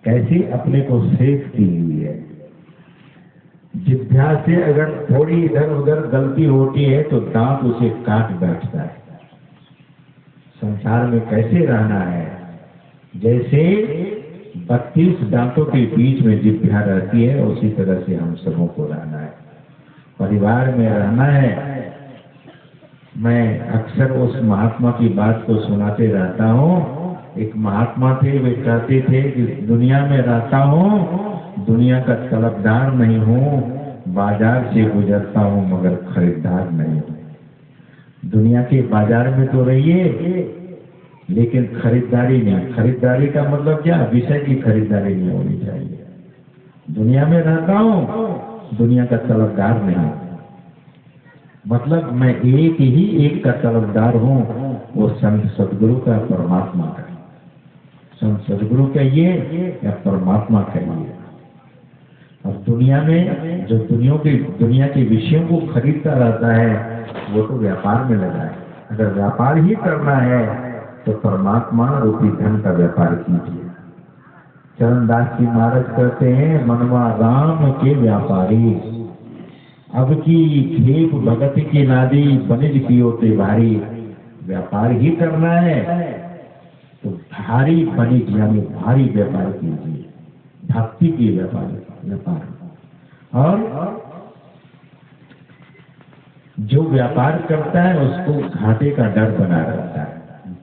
Speaker 1: कैसे अपने को सेफ की हुई है। जिभ्या से अगर थोड़ी इधर उधर गलती होती है तो दांत उसे काट बैठता है। संसार में कैसे रहना है? जैसे 32 दांतों के बीच में जिभ्या रहती है, उसी तरह से हम सबों को रहना है। परिवार में रहना है। मैं अक्सर उस महात्मा की बात को सुनाते रहता हूँ। एक महात्मा थे, वे कहते थे कि दुनिया में रहता हूँ, दुनिया का तलबदार नहीं हूँ, बाजार से गुजरता हूँ मगर खरीदार नहीं हूँ। दुनिया के बाजार में तो रहिए, लेकिन खरीदारी नहीं। खरीदारी का मतलब क्या? विषय की खरीदारी नहीं होनी चाहिए। दुनिया में रहता हूँ, दुनिया का तलबदार नहीं, मतलब मैं एक का तलबदार हूँ, वो संत सदगुरु का, परमात्मा का। संत सदगुरु कहिए या परमात्मा कहिए। और दुनिया में जो दुनिया के विषयों को खरीदता रहता है, वो तो व्यापार में लगा है। अगर व्यापार ही करना है तो परमात्मा रूपी धन का व्यापार कीजिए। चरणदास जी महाराज कहते हैं, मनवा राम के व्यापारी, अब की खेप भगत की नादी, बनिज की होते भारी। व्यापार ही करना है तो भारी बनिज यानी भारी व्यापार कीजिए, भक्ति की व्यापार। और जो व्यापार करता है उसको घाटे का डर बना रहता है।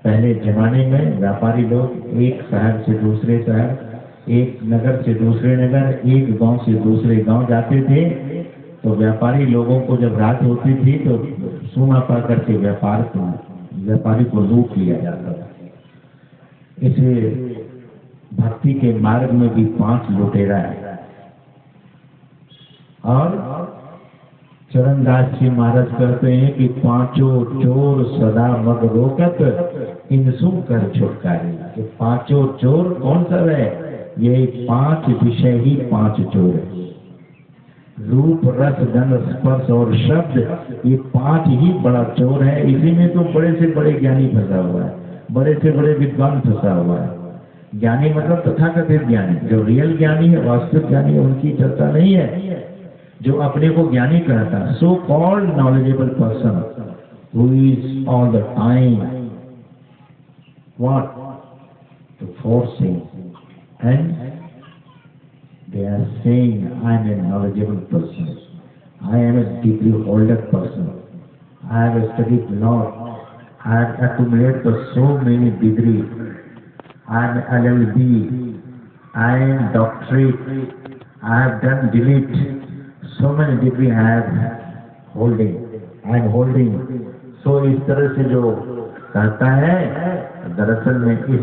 Speaker 1: पहले जमाने में व्यापारी लोग एक शहर से दूसरे शहर, एक नगर से दूसरे नगर, एक गांव से दूसरे गांव जाते थे। तो व्यापारी लोगों को जब रात होती थी तो सोना पा करके व्यापारी को लूट लिया जाता था। इसे भक्ति के मार्ग में भी 5 लुटेरा है। और चरणदास जी महाराज कहते हैं कि 5 चोर सदा मग रोकत इनसु कर छुटकारे। ये 5 चोर कौन सब है? ये 5 विषय ही 5 चोर है। रूप रस गंध स्पर्श और शब्द, ये 5 ही बड़ा चोर है। इसी में तो बड़े से बड़े ज्ञानी फंसा हुआ है, बड़े से बड़े विद्वान फंसा हुआ है। ज्ञानी मतलब तथाकथित ज्ञानी, जो रियल ज्ञानी है, वास्तविक ज्ञानी है, उनकी चर्चा नहीं है। जो अपने को ज्ञानी कहता है, so called knowledgeable person who is all the time what to forcing and they are saying I am a knowledgeable person, I am a degree holder person, I have studied lot, I have accumulated so many degrees, I am LLB, I am doctorate, I have done delete, so many degree I am holding। so इस तरह से जो कहता है, दरअसल में इस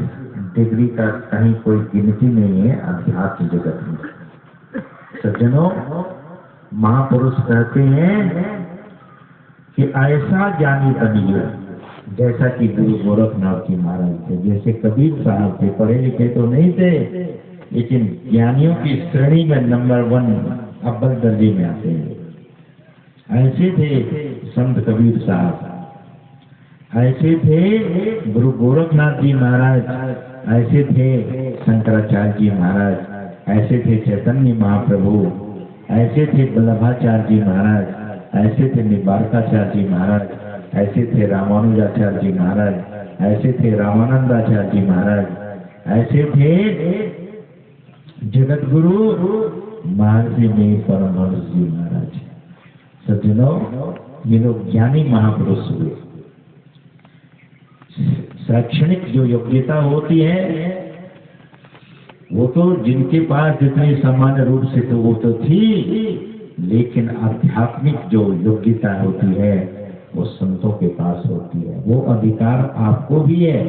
Speaker 1: degree का कहीं कोई गिनती नहीं है अध्यात्म जगत में। सज्जनों, महापुरुष कहते हैं कि ऐसा ज्ञानी बनिए जैसा कि गुरु गोरखनाथ जी महाराज थे, जैसे कबीर साहब थे। पढ़े लिखे तो नहीं थे, लेकिन ज्ञानियों की श्रेणी में नंबर 1 अव्वल दर्जे में आते हैं। ऐसे थे संत कबीर साहब, ऐसे थे गुरु गोरखनाथ जी महाराज, ऐसे थे शंकराचार्य जी महाराज, ऐसे थे चैतन्य महाप्रभु, ऐसे थे वल्लभाचार्य जी महाराज, ऐसे थे निबारकाचार्य जी महाराज, ऐसे थे रामानुजाचार्य जी महाराज, ऐसे थे रामानंदाचार्य जी महाराज, ऐसे थे जगत गुरु महर्षि में परमहंस जी महाराज। सज्जनों, ये लोग ज्ञानी महापुरुष हुए। शैक्षणिक जो योग्यता होती है वो तो जिनके पास जितनी सामान्य रूप से तो वो तो थी, लेकिन आध्यात्मिक जो योग्यता होती है वो संतों के पास होती है। वो अधिकार आपको भी है,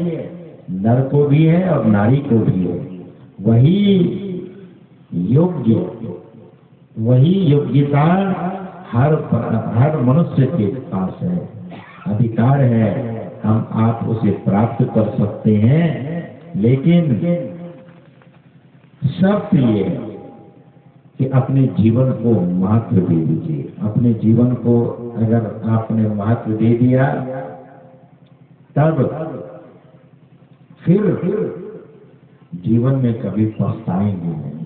Speaker 1: नर को भी है और नारी को भी है। वही योग्यता हर मनुष्य के पास है, अधिकार है, हम आप उसे प्राप्त कर सकते हैं। लेकिन शर्त ये है कि अपने जीवन को महत्व दे दीजिए। अपने जीवन को अगर आपने महत्व दे दिया तब फिर जीवन में कभी पछताएंगे नहीं,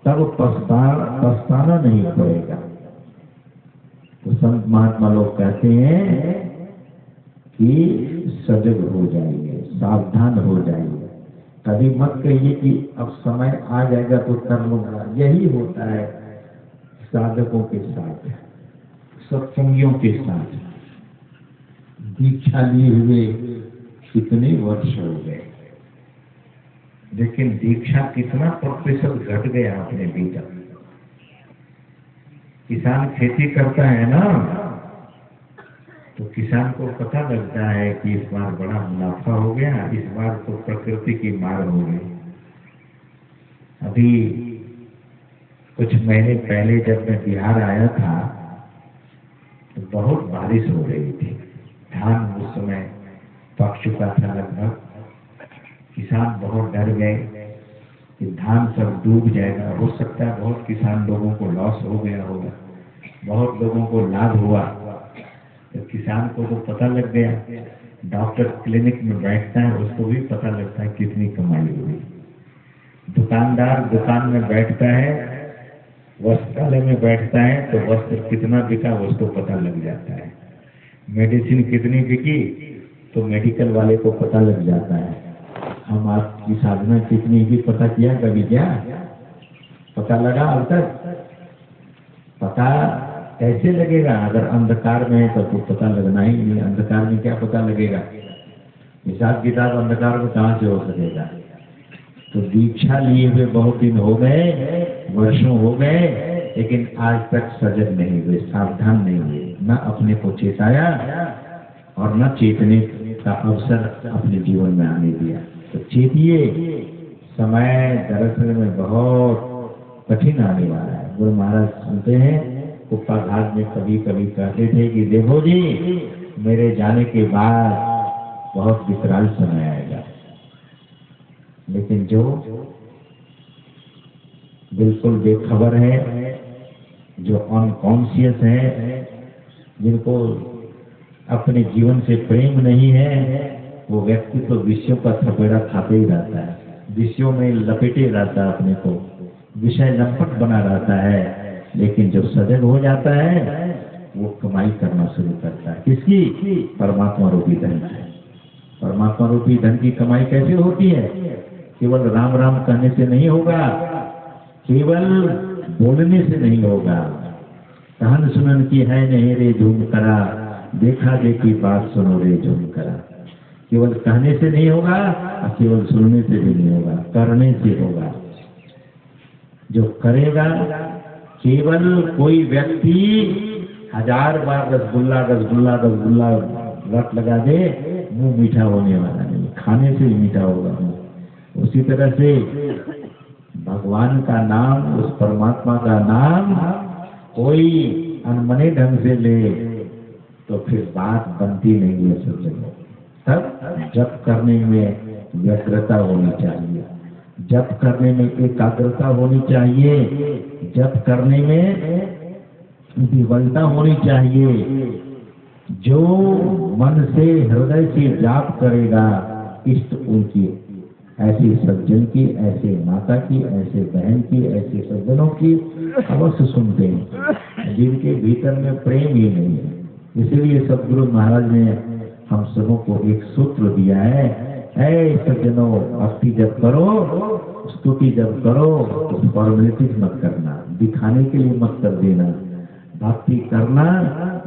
Speaker 1: तब पछताना नहीं पड़ेगा। तो संत महात्मा लोग कहते हैं कि सजग हो जाइए, सावधान हो जाइए। कभी मत कहिए कि अब समय आ जाएगा तो कर लूंगा। यही होता है साधकों के साथ, सत्संगियों के साथ। दीक्षा लिए हुए कितने वर्ष हो गए, लेकिन दीक्षा कितना प्रतिशत घट गया अपने भीतर। किसान खेती करता है ना, तो किसान को पता लगता है कि इस बार बड़ा मुनाफा हो गया, इस बार तो प्रकृति की मार हो गई। अभी कुछ महीने पहले जब मैं बिहार आया था तो बहुत बारिश हो रही थी। धान उस समय पक चुका था लगभग। किसान बहुत डर गए कि धान सब डूब जाएगा। हो सकता है बहुत किसान लोगों को लॉस हो गया होगा, बहुत लोगों को लाभ हुआ। तो किसान को तो पता लग गया, डॉक्टर क्लिनिक में बैठता है, उसको भी पता लगता है कितनी कमाई हुई। दुकानदार दुकान में बैठता है, वस्त्रालय में बैठता है, तो वस्त्र कितना बिका उसको पता लग जाता है। मेडिसिन कितनी बिकी तो मेडिकल वाले को पता लग जाता है। हम आपकी साधना कितनी भी पता किया कभी? क्या पता लगा अब तक? पता कैसे लगेगा? अगर अंधकार में है तो पता लगना ही नहीं, अंधकार में क्या पता लगेगा? हिसाब किताब अंधकार में कहाँ से हो सकेगा? तो दीक्षा लिए हुए बहुत दिन हो गए, वर्षों हो गए, लेकिन आज तक सजग नहीं हुए, सावधान नहीं हुए, न अपने को चेताया और न चेतने का अवसर अपने जीवन में आने दिया। तो चेतिए, समय दरअसल में बहुत कठिन आने वाला है। गुरु महाराज सुनते हैं, कुप्पा घाट में कभी कभी कहते थे कि देखो जी, मेरे जाने के बाद बहुत विकराल समय आएगा, लेकिन जो बिल्कुल बेखबर है, जो अनकॉन्शियस है, जिनको अपने जीवन से प्रेम नहीं है, वो व्यक्ति तो विषयों का थपेड़ा खाते ही रहता है, विषयों में लपेटे रहता है, अपने को विषय लंपट बना रहता है। लेकिन जब सजग हो जाता है, वो कमाई करना शुरू करता है। किसकी? परमात्मा रूपी धन की। परमात्मा रूपी धन की कमाई कैसे होती है? केवल राम राम कहने से नहीं होगा, केवल बोलने से नहीं होगा। कहन सुनन की है नहीं रे झूम करा, देखा देखी बात सुनो रे झूम करा। केवल कहने से नहीं होगा और केवल सुनने से भी नहीं होगा, करने से होगा। जो करेगा, केवल कोई व्यक्ति 1000 बार रसगुल्ला रसगुल्ला रसगुल्ला रट लगा दे, मुंह मीठा होने वाला नहीं, खाने से ही मीठा होगा मुंह। उसी तरह से भगवान का नाम, उस परमात्मा का नाम कोई अनमने ढंग से ले तो फिर बात बनती नहीं है सज्जनों। तब जप करने में व्यग्रता होनी चाहिए, जप करने में एकाग्रता होनी चाहिए, जप करने में विवलता होनी चाहिए। जो मन से हृदय से जाप करेगा, इष्ट उनकी, ऐसे सज्जन की, ऐसे माता की, ऐसे बहन की, ऐसे सज्जनों की अवश्य सुनते हैं, जिनके भीतर में प्रेम ही नहीं है। इसलिए सदगुरु महाराज ने हम सबों को एक सूत्र दिया है, ऐ सज्जनों, भक्ति जब करो, स्तुति जब करो तो फॉर्मेलिटी मत करना, दिखाने के लिए मत कर देना। भक्ति करना,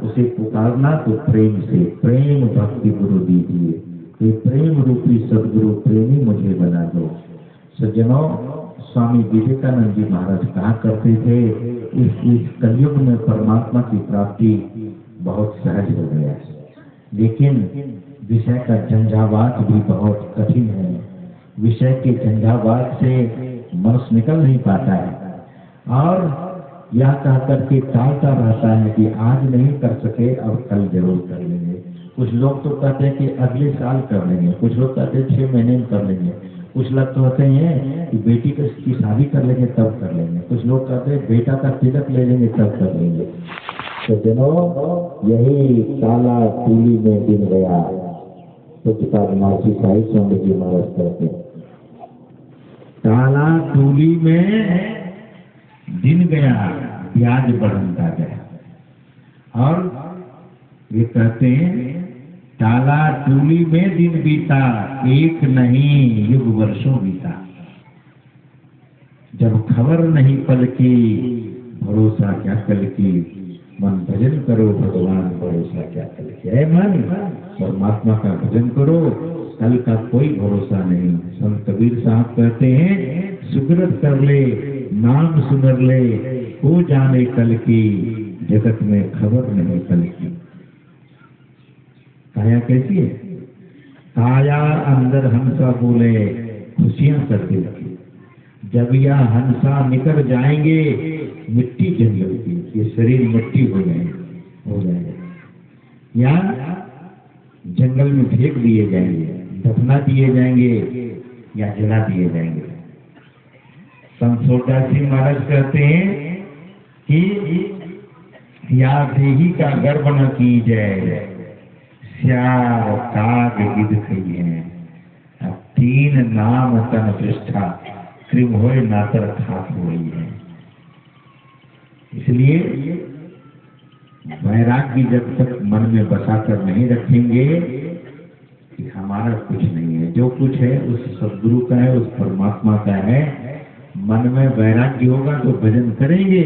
Speaker 1: उसे पुकारना तो प्रेम से, प्रेम भक्ति गुरु दीजिए, ये प्रेम रूपी सदगुरु प्रेमी मुझे बना दो। सज्जनों, स्वामी विवेकानंद जी महाराज कहा करते थे, इस कलयुग में परमात्मा की प्राप्ति बहुत सहज हो गया है, लेकिन विषय का झंझावात भी बहुत कठिन है। विषय के झंझावात से मनुष्य निकल नहीं पाता है और यह कह करके टालता रहता है कि आज नहीं कर सके, अब कल जरूर कर लेंगे। कुछ लोग तो कहते हैं कि अगले साल कर लेंगे, कुछ लोग कहते हैं 6 महीने में कर लेंगे, कुछ लोग तो कहते हैं कि बेटी की शादी कर लेंगे तब कर लेंगे, कुछ लोग कहते हैं बेटा का तिलक ले लेंगे तब कर लेंगे। तो जनों, यही काला तूली में दिन गया, मासी साहिब स्वामी जी महाराज कहते हैं, काला तूली में दिन गया, ब्याज बढ़ता गया। और ये कहते हैं, काला तूली में दिन बीता, एक नहीं युग वर्षों बीता। जब खबर नहीं पल की, भरोसा क्या कल की, मन भजन करो भगवान, भरोसा क्या कल की। है मन, परमात्मा का भजन करो, कल का कोई भरोसा नहीं। संत कबीर साहब कहते हैं, सुकृत कर ले, नाम सुनर ले, हो जाने कल की, जगत में खबर नहीं कल की। काया कैसी है? काया अंदर हंसा बोले, खुशियां कर दिल की। जब यह हंसा निकल जाएंगे, मिट्टी जंगल की, ये शरीर मिट्टी हो जाएगा, या जंगल में फेंक दिए जाएंगे, दफना दिए जाएंगे या जला दिए जाएंगे। संत सूरदास जी महाराज कहते हैं कि या देही का गर्भ न की जाए, श्यार काग गिद्ध खई है, 3 नाम तन पृष्ठा, कृम होए नातर खाक हुई है। इसलिए वैराग्य जब तक मन में बसाकर नहीं रखेंगे कि हमारा कुछ नहीं है, जो कुछ है उस सदगुरु का है, उस परमात्मा का है, मन में वैराग्य होगा तो भजन करेंगे,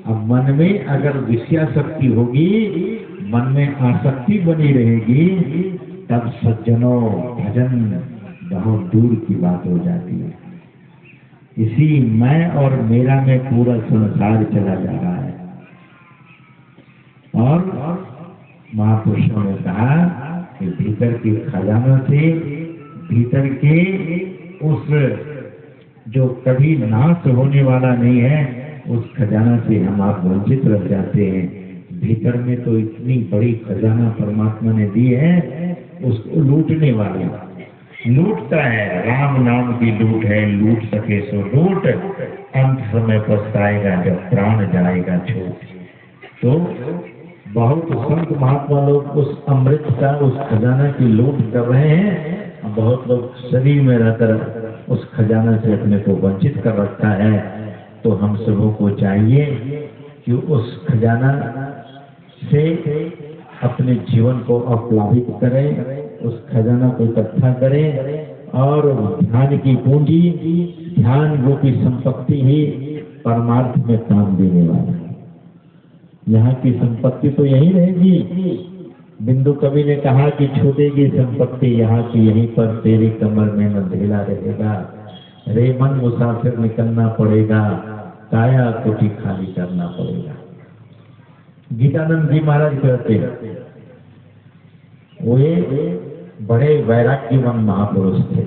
Speaker 1: अब मन में अगर विषयाशक्ति होगी, मन में आसक्ति बनी रहेगी, तब सज्जनों भजन बहुत दूर की बात हो जाती है। इसी मैं और मेरा में पूरा संसार चला जा रहा है। और महापुरुषों ने कहा कि भीतर के खजानों से, भीतर के उस जो कभी नाश होने वाला नहीं है, उस खजाना से हम आप वंचित रह जाते हैं। भीतर में तो इतनी बड़ी खजाना परमात्मा ने दी है, उसको लूटने वाले लूटता है। राम नाम की लूट है, लूट सके सो लूट, अंत समय पछताएगा जब प्राण जाएगा छूट। तो बहुत संत महात्मा लोग उस अमृत का, उस खजाना की लूट कर रहे हैं। बहुत लोग शरीर में रहकर उस खजाना से अपने को वंचित कर रखा है। तो हम सबों को चाहिए कि उस खजाना से अपने जीवन को अपलावित करें, उस खजाना को इकट्ठा करें। और ध्यान की पूंजी, ध्यान रूपी संपत्ति ही परमार्थ में काम देने वाला है। यहाँ की संपत्ति तो यही रहेगी। बिंदु कवि ने कहा कि छूटेगी संपत्ति यहाँ की, यहीं पर तेरी कमर में मंधेला रहेगा। रे मन मुसाफिर निकलना पड़ेगा, काया कोठी खाली करना पड़ेगा। गीतानंद जी महाराज कहते हैं, वे बड़े वैराग्यवान महापुरुष थे,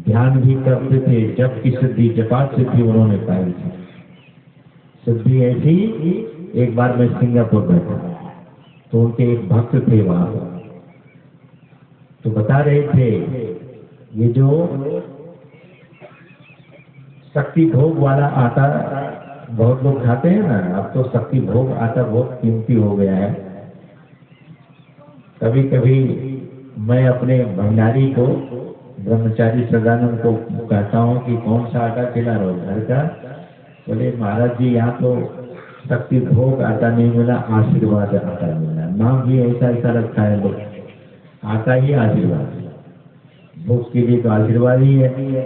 Speaker 1: ध्यान भी करते थे। जब की सिद्धि, जपात सिद्धि उन्होंने पाई थी। सिद्धि ऐसी, एक बार मैं सिंगापुर बैठा तो उनके एक भक्त थे वहां पर, तो बता रहे थे ये जो शक्ति भोग वाला आटा बहुत लोग खाते हैं ना, अब तो शक्ति भोग आटा बहुत कीमती हो गया है। कभी कभी मैं अपने भंडारी को, ब्रह्मचारी सदानंद को कहता हूँ कि कौन सा आटा खिला रहे हो घर का? बोले महाराज जी यहाँ तो शक्ति भोग आटा नहीं मिला, आशीर्वाद आटा मिला। नाम भी ऐसा ऐसा रखा है लोग, आटा ही आशीर्वाद, भोग के लिए तो आशीर्वाद ही है।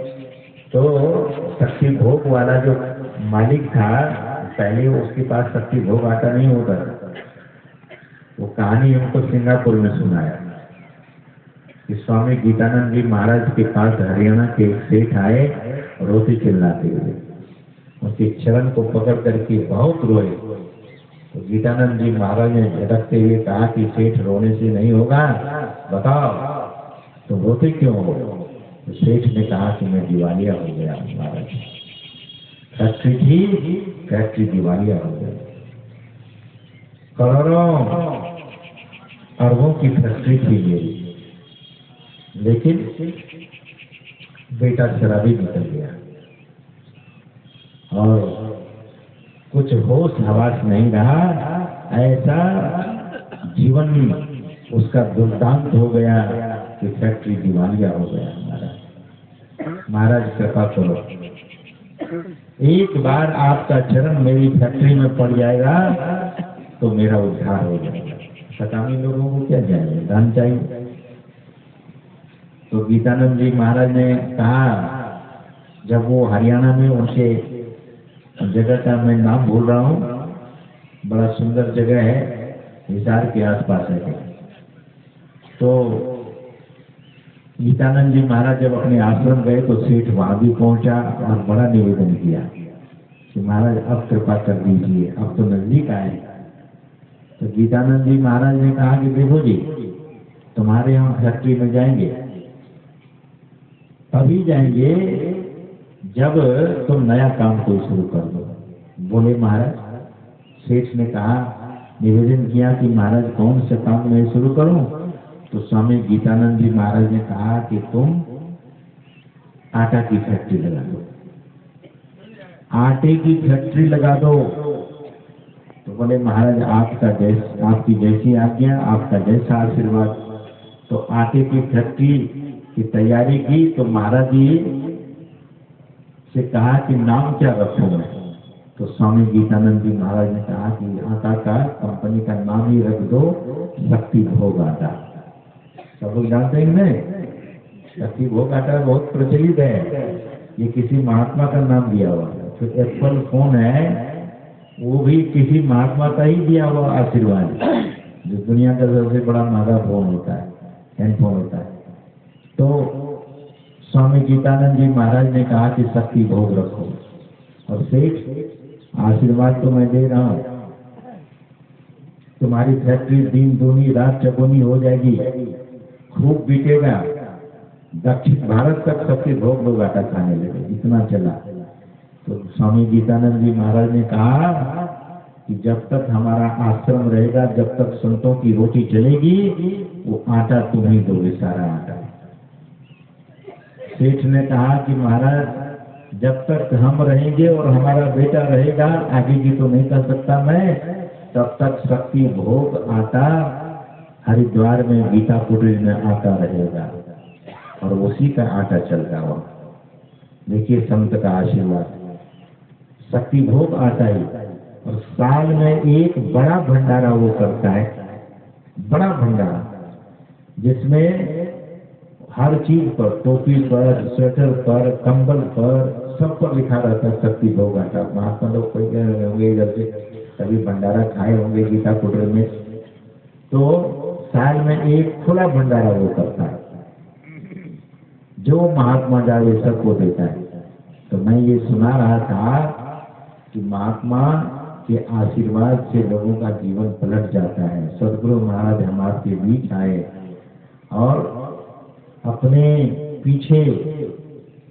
Speaker 1: तो शक्ति भोग वाला जो मालिक था, पहले उसके पास शक्ति भोग आटा नहीं होता था। वो कहानी हमको सिंगापुर में सुनाया कि स्वामी गीतानंद जी महाराज के पास हरियाणा के एक सेठ आए, रोते चिल्लाते हुए, उसके चरण को पकड़ करके बहुत रोए। तो गीतानंद जी महाराज ने झटकते हुए कहा कि सेठ रोने से नहीं होगा, बताओ तो रोते क्यों हो? तो सेठ ने कहा कि मैं दिवालिया हो गया महाराज, फैक्ट्री थी, फैक्ट्री दिवालिया हो गई। करोड़ों अरबों की फैक्ट्री थी मेरी, लेकिन बेटा शराबी निकल गया और कुछ होश हवास नहीं रहा। ऐसा जीवन उसका दुर्दांत हो गया कि फैक्ट्री दिवालिया हो गया। महाराज कृपा करो, एक बार आपका चरण मेरी फैक्ट्री में पड़ जाएगा तो मेरा उद्धार हो जाएगा। सकामी लोगों को क्या चाहिए? धन चाहिए। तो गीतानंद जी महाराज ने कहा, जब वो हरियाणा में उनके जगह का मैं नाम भूल रहा हूँ, बड़ा सुंदर जगह है, हिसार के आसपास है। तो गीतानंद जी महाराज जब अपने आश्रम गए तो सेठ वहां भी पहुंचा और बड़ा निवेदन किया कि महाराज अब कृपा कर दीजिए, अब तो नजदीक आए। तो गीतानंद जी महाराज ने कहा कि देखो जी, तुम्हारे हम फैक्ट्री में जाएंगे, अभी जाएंगे जब तुम नया काम कोई शुरू कर दो। बोले महाराज, सेठ ने कहा, निवेदन किया कि महाराज कौन सा काम मैं शुरू करूं? तो स्वामी गीतानंद जी महाराज ने कहा कि तुम आटा की फैक्ट्री लगा दो, आटे की फैक्ट्री लगा दो। तो बोले महाराज आपकी जैसी आज्ञा, आपका जैसा आशीर्वाद। तो आटे की फैक्ट्री की तैयारी की। तो महाराज जी से कहा कि नाम क्या रखूं मैं? तो स्वामी गीतानंद जी महाराज ने कहा कि आटा का कंपनी का नाम ही रख दो, शक्ति भोग आटा। सब लोग जानते हैं नहीं, शक्ति भोग आटा बहुत प्रचलित है, ये किसी महात्मा का नाम दिया हुआ है। तो एप्पल फोन है, वो भी किसी महात्मा का ही दिया हुआ आशीर्वाद, जो दुनिया का सबसे बड़ा महंगा फोन होता है, हैंडफोन होता है। तो स्वामी गीतानंद जी महाराज ने कहा कि शक्ति भोग रखो, और सेठ आशीर्वाद तो मैं दे रहा हूँ, तुम्हारी फैक्ट्री दिन दूनी रात चौगुनी हो जाएगी, खूब बिकेगा, दक्षिण भारत तक शक्ति भोग लोग आटा खाने लगे, इतना चला। तो स्वामी गीतानंद जी महाराज ने कहा कि जब तक हमारा आश्रम रहेगा, जब तक संतों की रोटी चलेगी, वो आटा तुम ही दोगे, सारा आटा। सेठ ने कहा कि महाराज जब तक हम रहेंगे और हमारा बेटा रहेगा, आगे की तो नहीं कर सकता मैं, तब तक शक्ति भोग आटा हरिद्वार में गीता कुटीर में आता रहेगा, और उसी का आटा चलता हुआ। देखिए संत का आशीर्वाद, शक्ति भोग आता ही, और साल में एक बड़ा भंडारा वो करता है, बड़ा भंडारा, जिसमें हर चीज पर, टोपी पर, स्वेटर पर, कंबल पर, सब पर लिखा रहता है शक्ति भोग आटा। महात्मा लोग कोई कह रहे होंगे इधर से कभी भंडारा खाए होंगे गीता कुटीर में, तो साल में एक खुला भंडारा वो करता है, जो महात्मा जावे सबको देता है। तो मैं ये सुना रहा था कि महात्मा के आशीर्वाद से लोगों का जीवन पलट जाता है। सदगुरु महाराज हम आपके बीच आए और अपने पीछे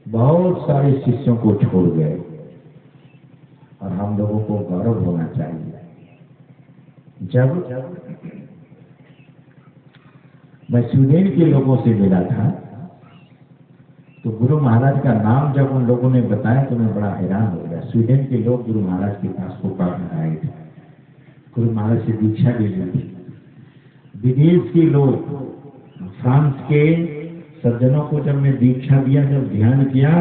Speaker 1: बहुत सारे शिष्यों को छोड़ गए, और हम लोगों को गौरव होना चाहिए। जब मैं स्वीडन के लोगों से मिला था, तो गुरु महाराज का नाम जब उन लोगों ने बताया तो मैं बड़ा हैरान हो गया। स्वीडन के लोग गुरु महाराज के पास को पढ़ने आए थे, गुरु महाराज से दीक्षा भी ली थी। विदेश के लोग, फ्रांस के सज्जनों को जब मैं दीक्षा दिया, जब ध्यान किया,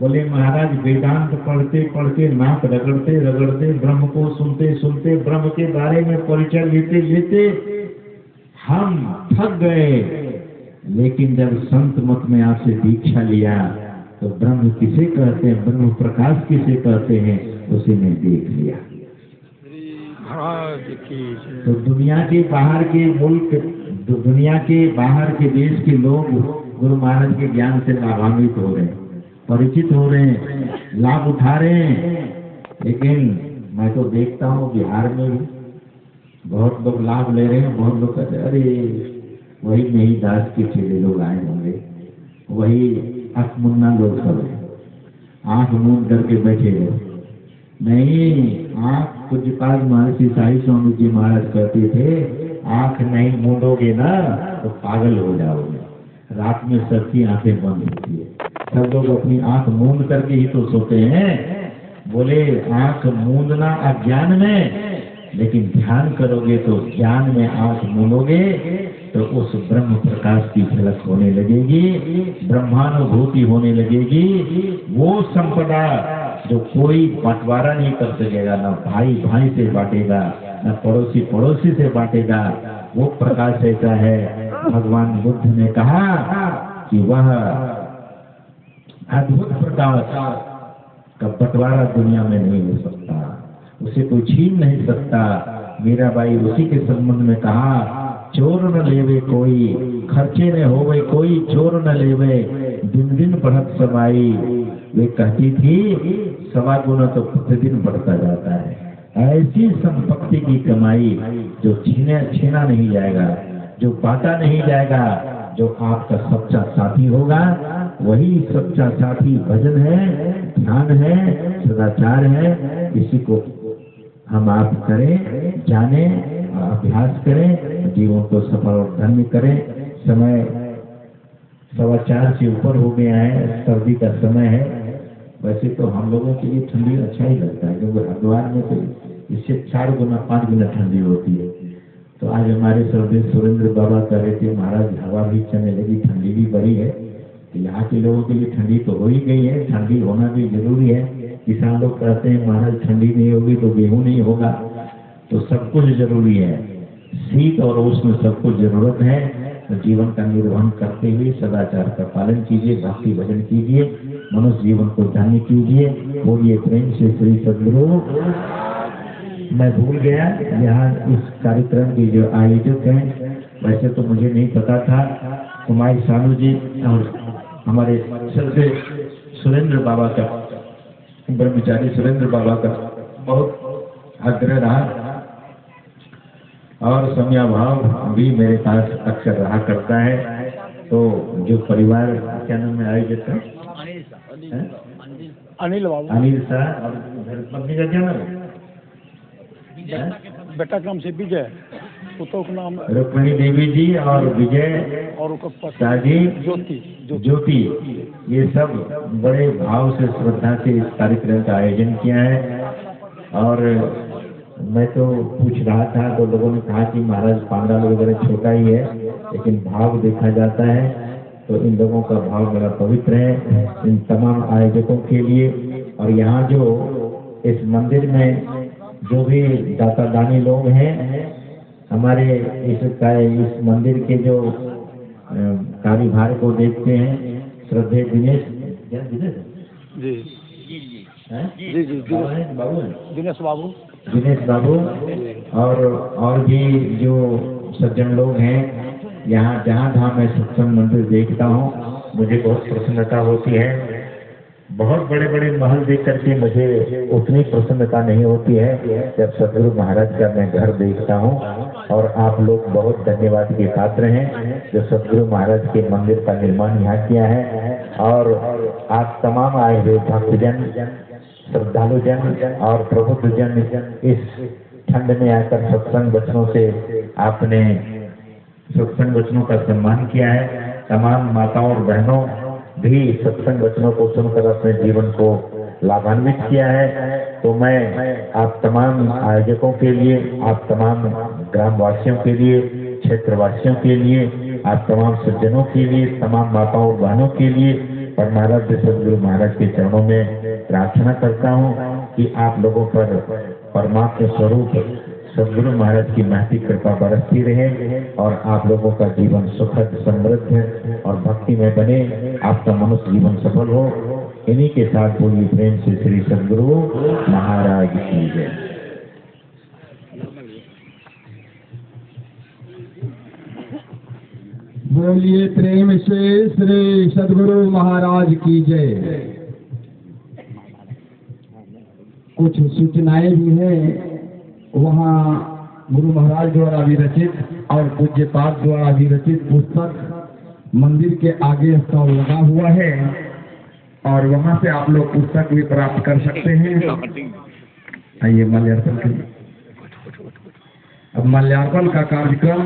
Speaker 1: बोले महाराज वेदांत पढ़ते पढ़ते, नाक रगड़ते रगड़ते, ब्रह्म को सुनते सुनते, ब्रह्म के बारे में परिचय लेते लेते हम थक गए, लेकिन जब संत मत में आपसे दीक्षा लिया तो ब्रह्म किसे कहते हैं, ब्रह्म प्रकाश किसे कहते हैं, उसे मैं देख लिया। तो दुनिया के बाहर के मुल्क, दुनिया के बाहर के देश के लोग गुरु महाराज के ज्ञान से लाभान्वित हो रहे हैं, परिचित हो रहे हैं, लाभ उठा रहे हैं। लेकिन मैं तो देखता हूँ बिहार में भी बहुत लोग लाभ ले रहे हैं। बहुत लोग कहते हैं अरे वही नहीं दास के चेले लोग आए होंगे, वही अकमुन्ना लोग सब आंख मूंद करके बैठे रहे। नहीं, आंख पूज्यपाद महर्षि साई स्वामी जी महाराज कहते थे, आंख नहीं मूंदोगे ना तो पागल हो जाओगे। रात में सबकी आंखें बंद होती है, सब लोग अपनी आंख मूंद करके ही तो सोते हैं। बोले आंख मूंदना अज्ञान में, लेकिन ध्यान करोगे तो ज्ञान में आंख मूंदोगे तो उस ब्रह्म प्रकाश की झलक होने लगेगी, ब्रह्मानुभूति होने लगेगी। वो संपदा जो कोई बंटवारा नहीं कर सकेगा, ना भाई भाई से बांटेगा, न पड़ोसी पड़ोसी से बांटेगा, वो प्रकाश ऐसा है। भगवान बुद्ध ने कहा कि वह अद्भुत प्रकाश का बंटवारा दुनिया में नहीं हो सकता, उसे कोई छीन नहीं सकता। मीराबाई उसी के संबंध में कहा, चोर न लेवे कोई, खर्चे न होवे कोई, चोर न लेवे, दिन दिन बढ़त समाई। वे कहती थी सवा गुना तो प्रतिदिन बढ़ता जाता है। ऐसी संपत्ति की कमाई जो छीना नहीं जाएगा, जो बांटा नहीं जाएगा, जो आपका सच्चा साथी होगा, वही सच्चा साथी भजन है, ध्यान है, सदाचार है। इसी को हम आप करें, जाने, अभ्यास करें, जीवन को सफल और धन्य करें। समय 4:15 से ऊपर हो गया है, सर्दी का समय है। वैसे तो हम लोगों के लिए ठंडी अच्छा ही लगता है, क्योंकि हरिद्वार में तो इससे 4 गुना 5 गुना ठंडी होती है। तो आज हमारे सर्वे सुरेंद्र बाबा कह रहे थे, महाराज हवा भी चलने लगी, ठंडी भी बढ़ी है। तो यहाँ के लोगों के लिए ठंडी तो हो ही गई है, ठंडी होना भी जरूरी है। किसान लोग कहते हैं महाराज ठंडी नहीं होगी तो गेहूं नहीं होगा, तो सब कुछ जरूरी है। शीत और उष्ण सब कुछ जरूरत है। तो जीवन का निर्वहन करते हुए सदाचार का पालन कीजिए, भक्ति भजन कीजिए, मनुष्य जीवन को धन्य कीजिए। बोलिए प्रेम से श्री सद्गुरु मैं भूल गया, यहाँ इस कार्यक्रम के जो आयोजक हैं, वैसे तो मुझे नहीं पता था, कुमारी सानू जी और हमारे श्रद्धे सुरेंद्र बाबा का, ब्रह्मचारी सुरेंद्र बाबा का बहुत आग्रह रहा और समयाभाव भी मेरे पास अक्सर रहा करता है। तो जो परिवार, क्या नाम है आयोजक का?
Speaker 2: अनिल बाबू,
Speaker 1: अनिल साहब, और पत्नी का क्या नाम है?
Speaker 2: बेटा का नाम से विजय, पुतों का नाम
Speaker 1: रुक्मिणी देवी जी और विजय
Speaker 2: और
Speaker 1: शादी ज्योति, ये सब बड़े भाव से श्रद्धा से इस कार्यक्रम का आयोजन किया है। और मैं तो पूछ रहा था तो लोगों ने कहा कि महाराज पांडाल वगैरह छोटा ही है, लेकिन भाव देखा जाता है तो इन लोगों का भाव बड़ा पवित्र है। इन तमाम आयोजकों के लिए और यहाँ जो इस मंदिर में जो भी दाता दानी लोग हैं, हमारे इस मंदिर के जो कार्यभार को देखते हैं, श्रद्धेय दिनेश
Speaker 2: जी
Speaker 1: दिनेश बाबू और भी जो सज्जन लोग हैं, यहाँ जहाँ मैं सत्संग मंदिर देखता हूँ मुझे बहुत प्रसन्नता होती है। बहुत बड़े बड़े महल देख करके मुझे उतनी प्रसन्नता नहीं होती है जब सदगुरु महाराज का मैं घर देखता हूँ। और आप लोग बहुत धन्यवाद के पात्र हैं जो सदगुरु महाराज के मंदिर का निर्माण यहाँ किया है। और आप तमाम आए हुए भक्तजन, श्रद्धालुजन और प्रबुद्धजन इस ठंड में आकर सत्संग वचनों से आपने सत्संग वचनों का सम्मान किया है। तमाम माताओं और बहनों भी सत्संग वचनों को सुनकर अपने जीवन को लाभान्वित किया है। तो मैं आप तमाम आयोजकों के लिए, आप तमाम ग्रामवासियों के लिए, क्षेत्रवासियों के लिए, आप तमाम सज्जनों के लिए, तमाम माताओं और बहनों के लिए और महाराज सदगुरु महाराज के चरणों में प्रार्थना करता हूँ कि आप लोगों पर परमात्मा स्वरूप सदगुरु महाराज की महती कृपा बरसती रहे और आप लोगों का जीवन सुखद, समृद्ध और भक्ति में बने, आपका मनुष्य जीवन सफल हो। इन्हीं के साथ बोलिए प्रेम से श्री सदगुरु महाराज की जय।
Speaker 3: बोलिए प्रेम से श्री सदगुरु महाराज की जय। कुछ सूचनाएं भी हैं वहाँ गुरु महाराज द्वारा विरचित और पूज्य पाद द्वारा विरचित पुस्तक मंदिर के आगे स्टॉल लगा हुआ है और वहाँ से आप लोग पुस्तक भी प्राप्त कर सकते हैं। आइए माल्यार्पण के लिए। अब माल्यार्पण का कार्यक्रम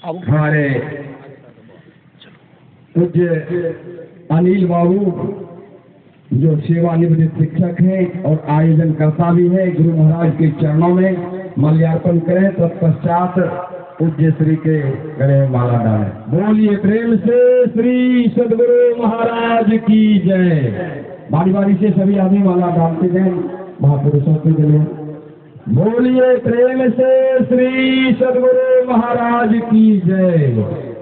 Speaker 3: हमारे पूज्य अनिल बाबू जो सेवानिवृत्त शिक्षक हैं और आयोजनकर्ता भी है, गुरु महाराज के चरणों में माल्यार्पण करें। तत्पश्चात पूज्य श्री के गले में माला डालें। बोलिए प्रेम से श्री सदगुरु महाराज की जय। बारी बारी से सभी आदमी माला डालते गए महापुरुषों के गले। बोलिए प्रेम से श्री सदगुरु महाराज की जय।